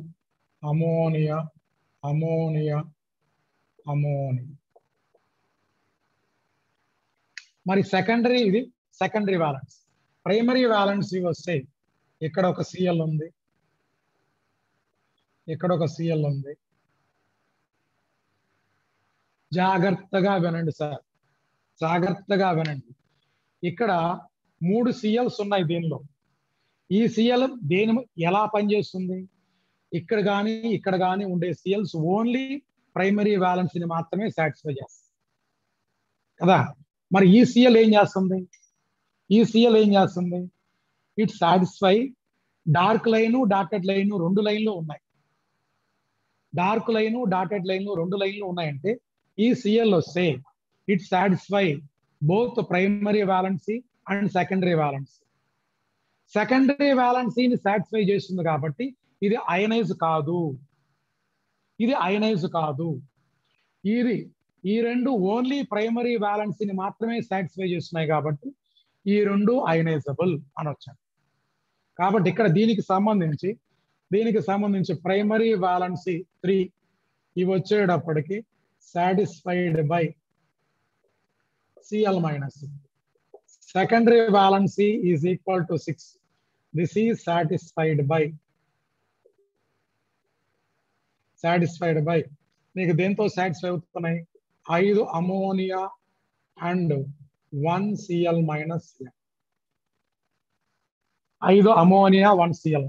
ammonia, ammonia, ammonia. మరి సెకండరీ, ఇది సెకండరీ వ్యాలెన్స్. ప్రైమరీ వ్యాలెన్సీ వస్తే ఇక్కడ ఒక Cl ఉంది, ఇక్కడ ఒక Cl ఉంది. జాగ్రత్తగా వినండి సార్, జాగ్రత్తగా వినండి. ఇక్కడ 3 Cls ఉన్నాయి దీనిలో. ఈ Cl దేని ఎలా పనిచేస్తుంది? ఇక్కడ కానీ ఉండే Cls ఓన్లీ ప్రైమరీ వ్యాలెన్సీని మాత్రమే సాటిస్ఫై చేస్తుంది కదా. మరి ఈ Cl ఏం చేస్తుంది? ఈ Cl ఏం చేస్తుంది? It satisfy dark line, dotted line, 2 లైన్లు ఉన్నాయి. డార్క్ లైన్, డాటెడ్ లైన్, 2 లైన్లు ఉన్నాయంటే ఈ Cl వస్తే it satisfy both primary valency and secondary valency. Secondary వ్యాలెన్సీని సాటిస్ఫై చేస్తుంది కాబట్టి ఇది అయనైజ్ కాదు, ఇది అయనైజ్ కాదు. ఈ రెండు ఓన్లీ ప్రైమరీ వ్యాలెన్సీని మాత్రమే సాటిస్ఫై చేస్తున్నాయి కాబట్టి ఈ రెండు అయనైజబుల్ అని వచ్చాయి. కాబట్టి ఇక్కడ దీనికి సంబంధించి ప్రైమరీ వ్యాలెన్సీ 3 ఇవి వచ్చేటప్పటికి satisfied by Cl minus. Secondary valency is equal to 6. This is satisfied by మీకు దేంతో సాటిస్ఫై అవుతున్నాయి? 5 ammonia and 1 Cl minus. 5 ammonia 1 Cl.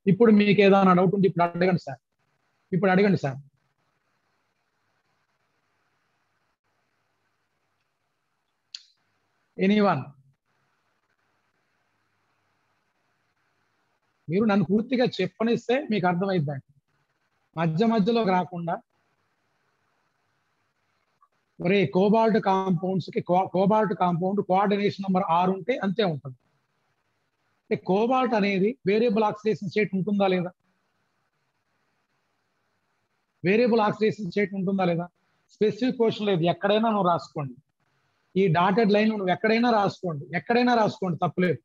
ఇప్పుడు మీకు ఏదైనా డౌట్ ఉంటే ఇప్పుడు అడగండి సార్. ఎనీవన్? మీరు నన్ను పూర్తిగా చెప్పనిస్తే మీకు అర్థమైందండి. మధ్యలోకి రాకుండా ఒరే కోబాల్ట్ కాంపౌండ్స్ కి కోబాల్ట్ కాంపౌండ్ కోఆర్డినేషన్ నెంబర్ 6 ఉంటే అంతే ఉంటుంది. అంటే కోబాల్ట్ అనేది వేరియబుల్ ఆక్సిడేషన్ స్టేట్ ఉంటుందా లేదా? వేరియబుల్ ఆక్సిడేషన్ స్టేట్ ఉంటుందా లేదా? స్పెసిఫిక్ క్వశ్చన్ లేదు, ఎక్కడైనా నువ్వు రాసుకోండి. ఈ డాటెడ్ లైన్ నువ్వు ఎక్కడైనా రాసుకోండి, తప్పులేదు,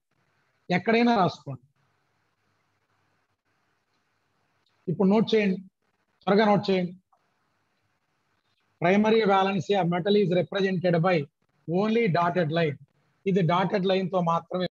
ఎక్కడైనా రాసుకోండి. ఇప్పుడు నోట్ చేయండి, త్వరగా నోట్ చేయండి. Primary valency of metal is represented by only dotted line. ఇది డాటెడ్ లైన్ తో మాత్రమే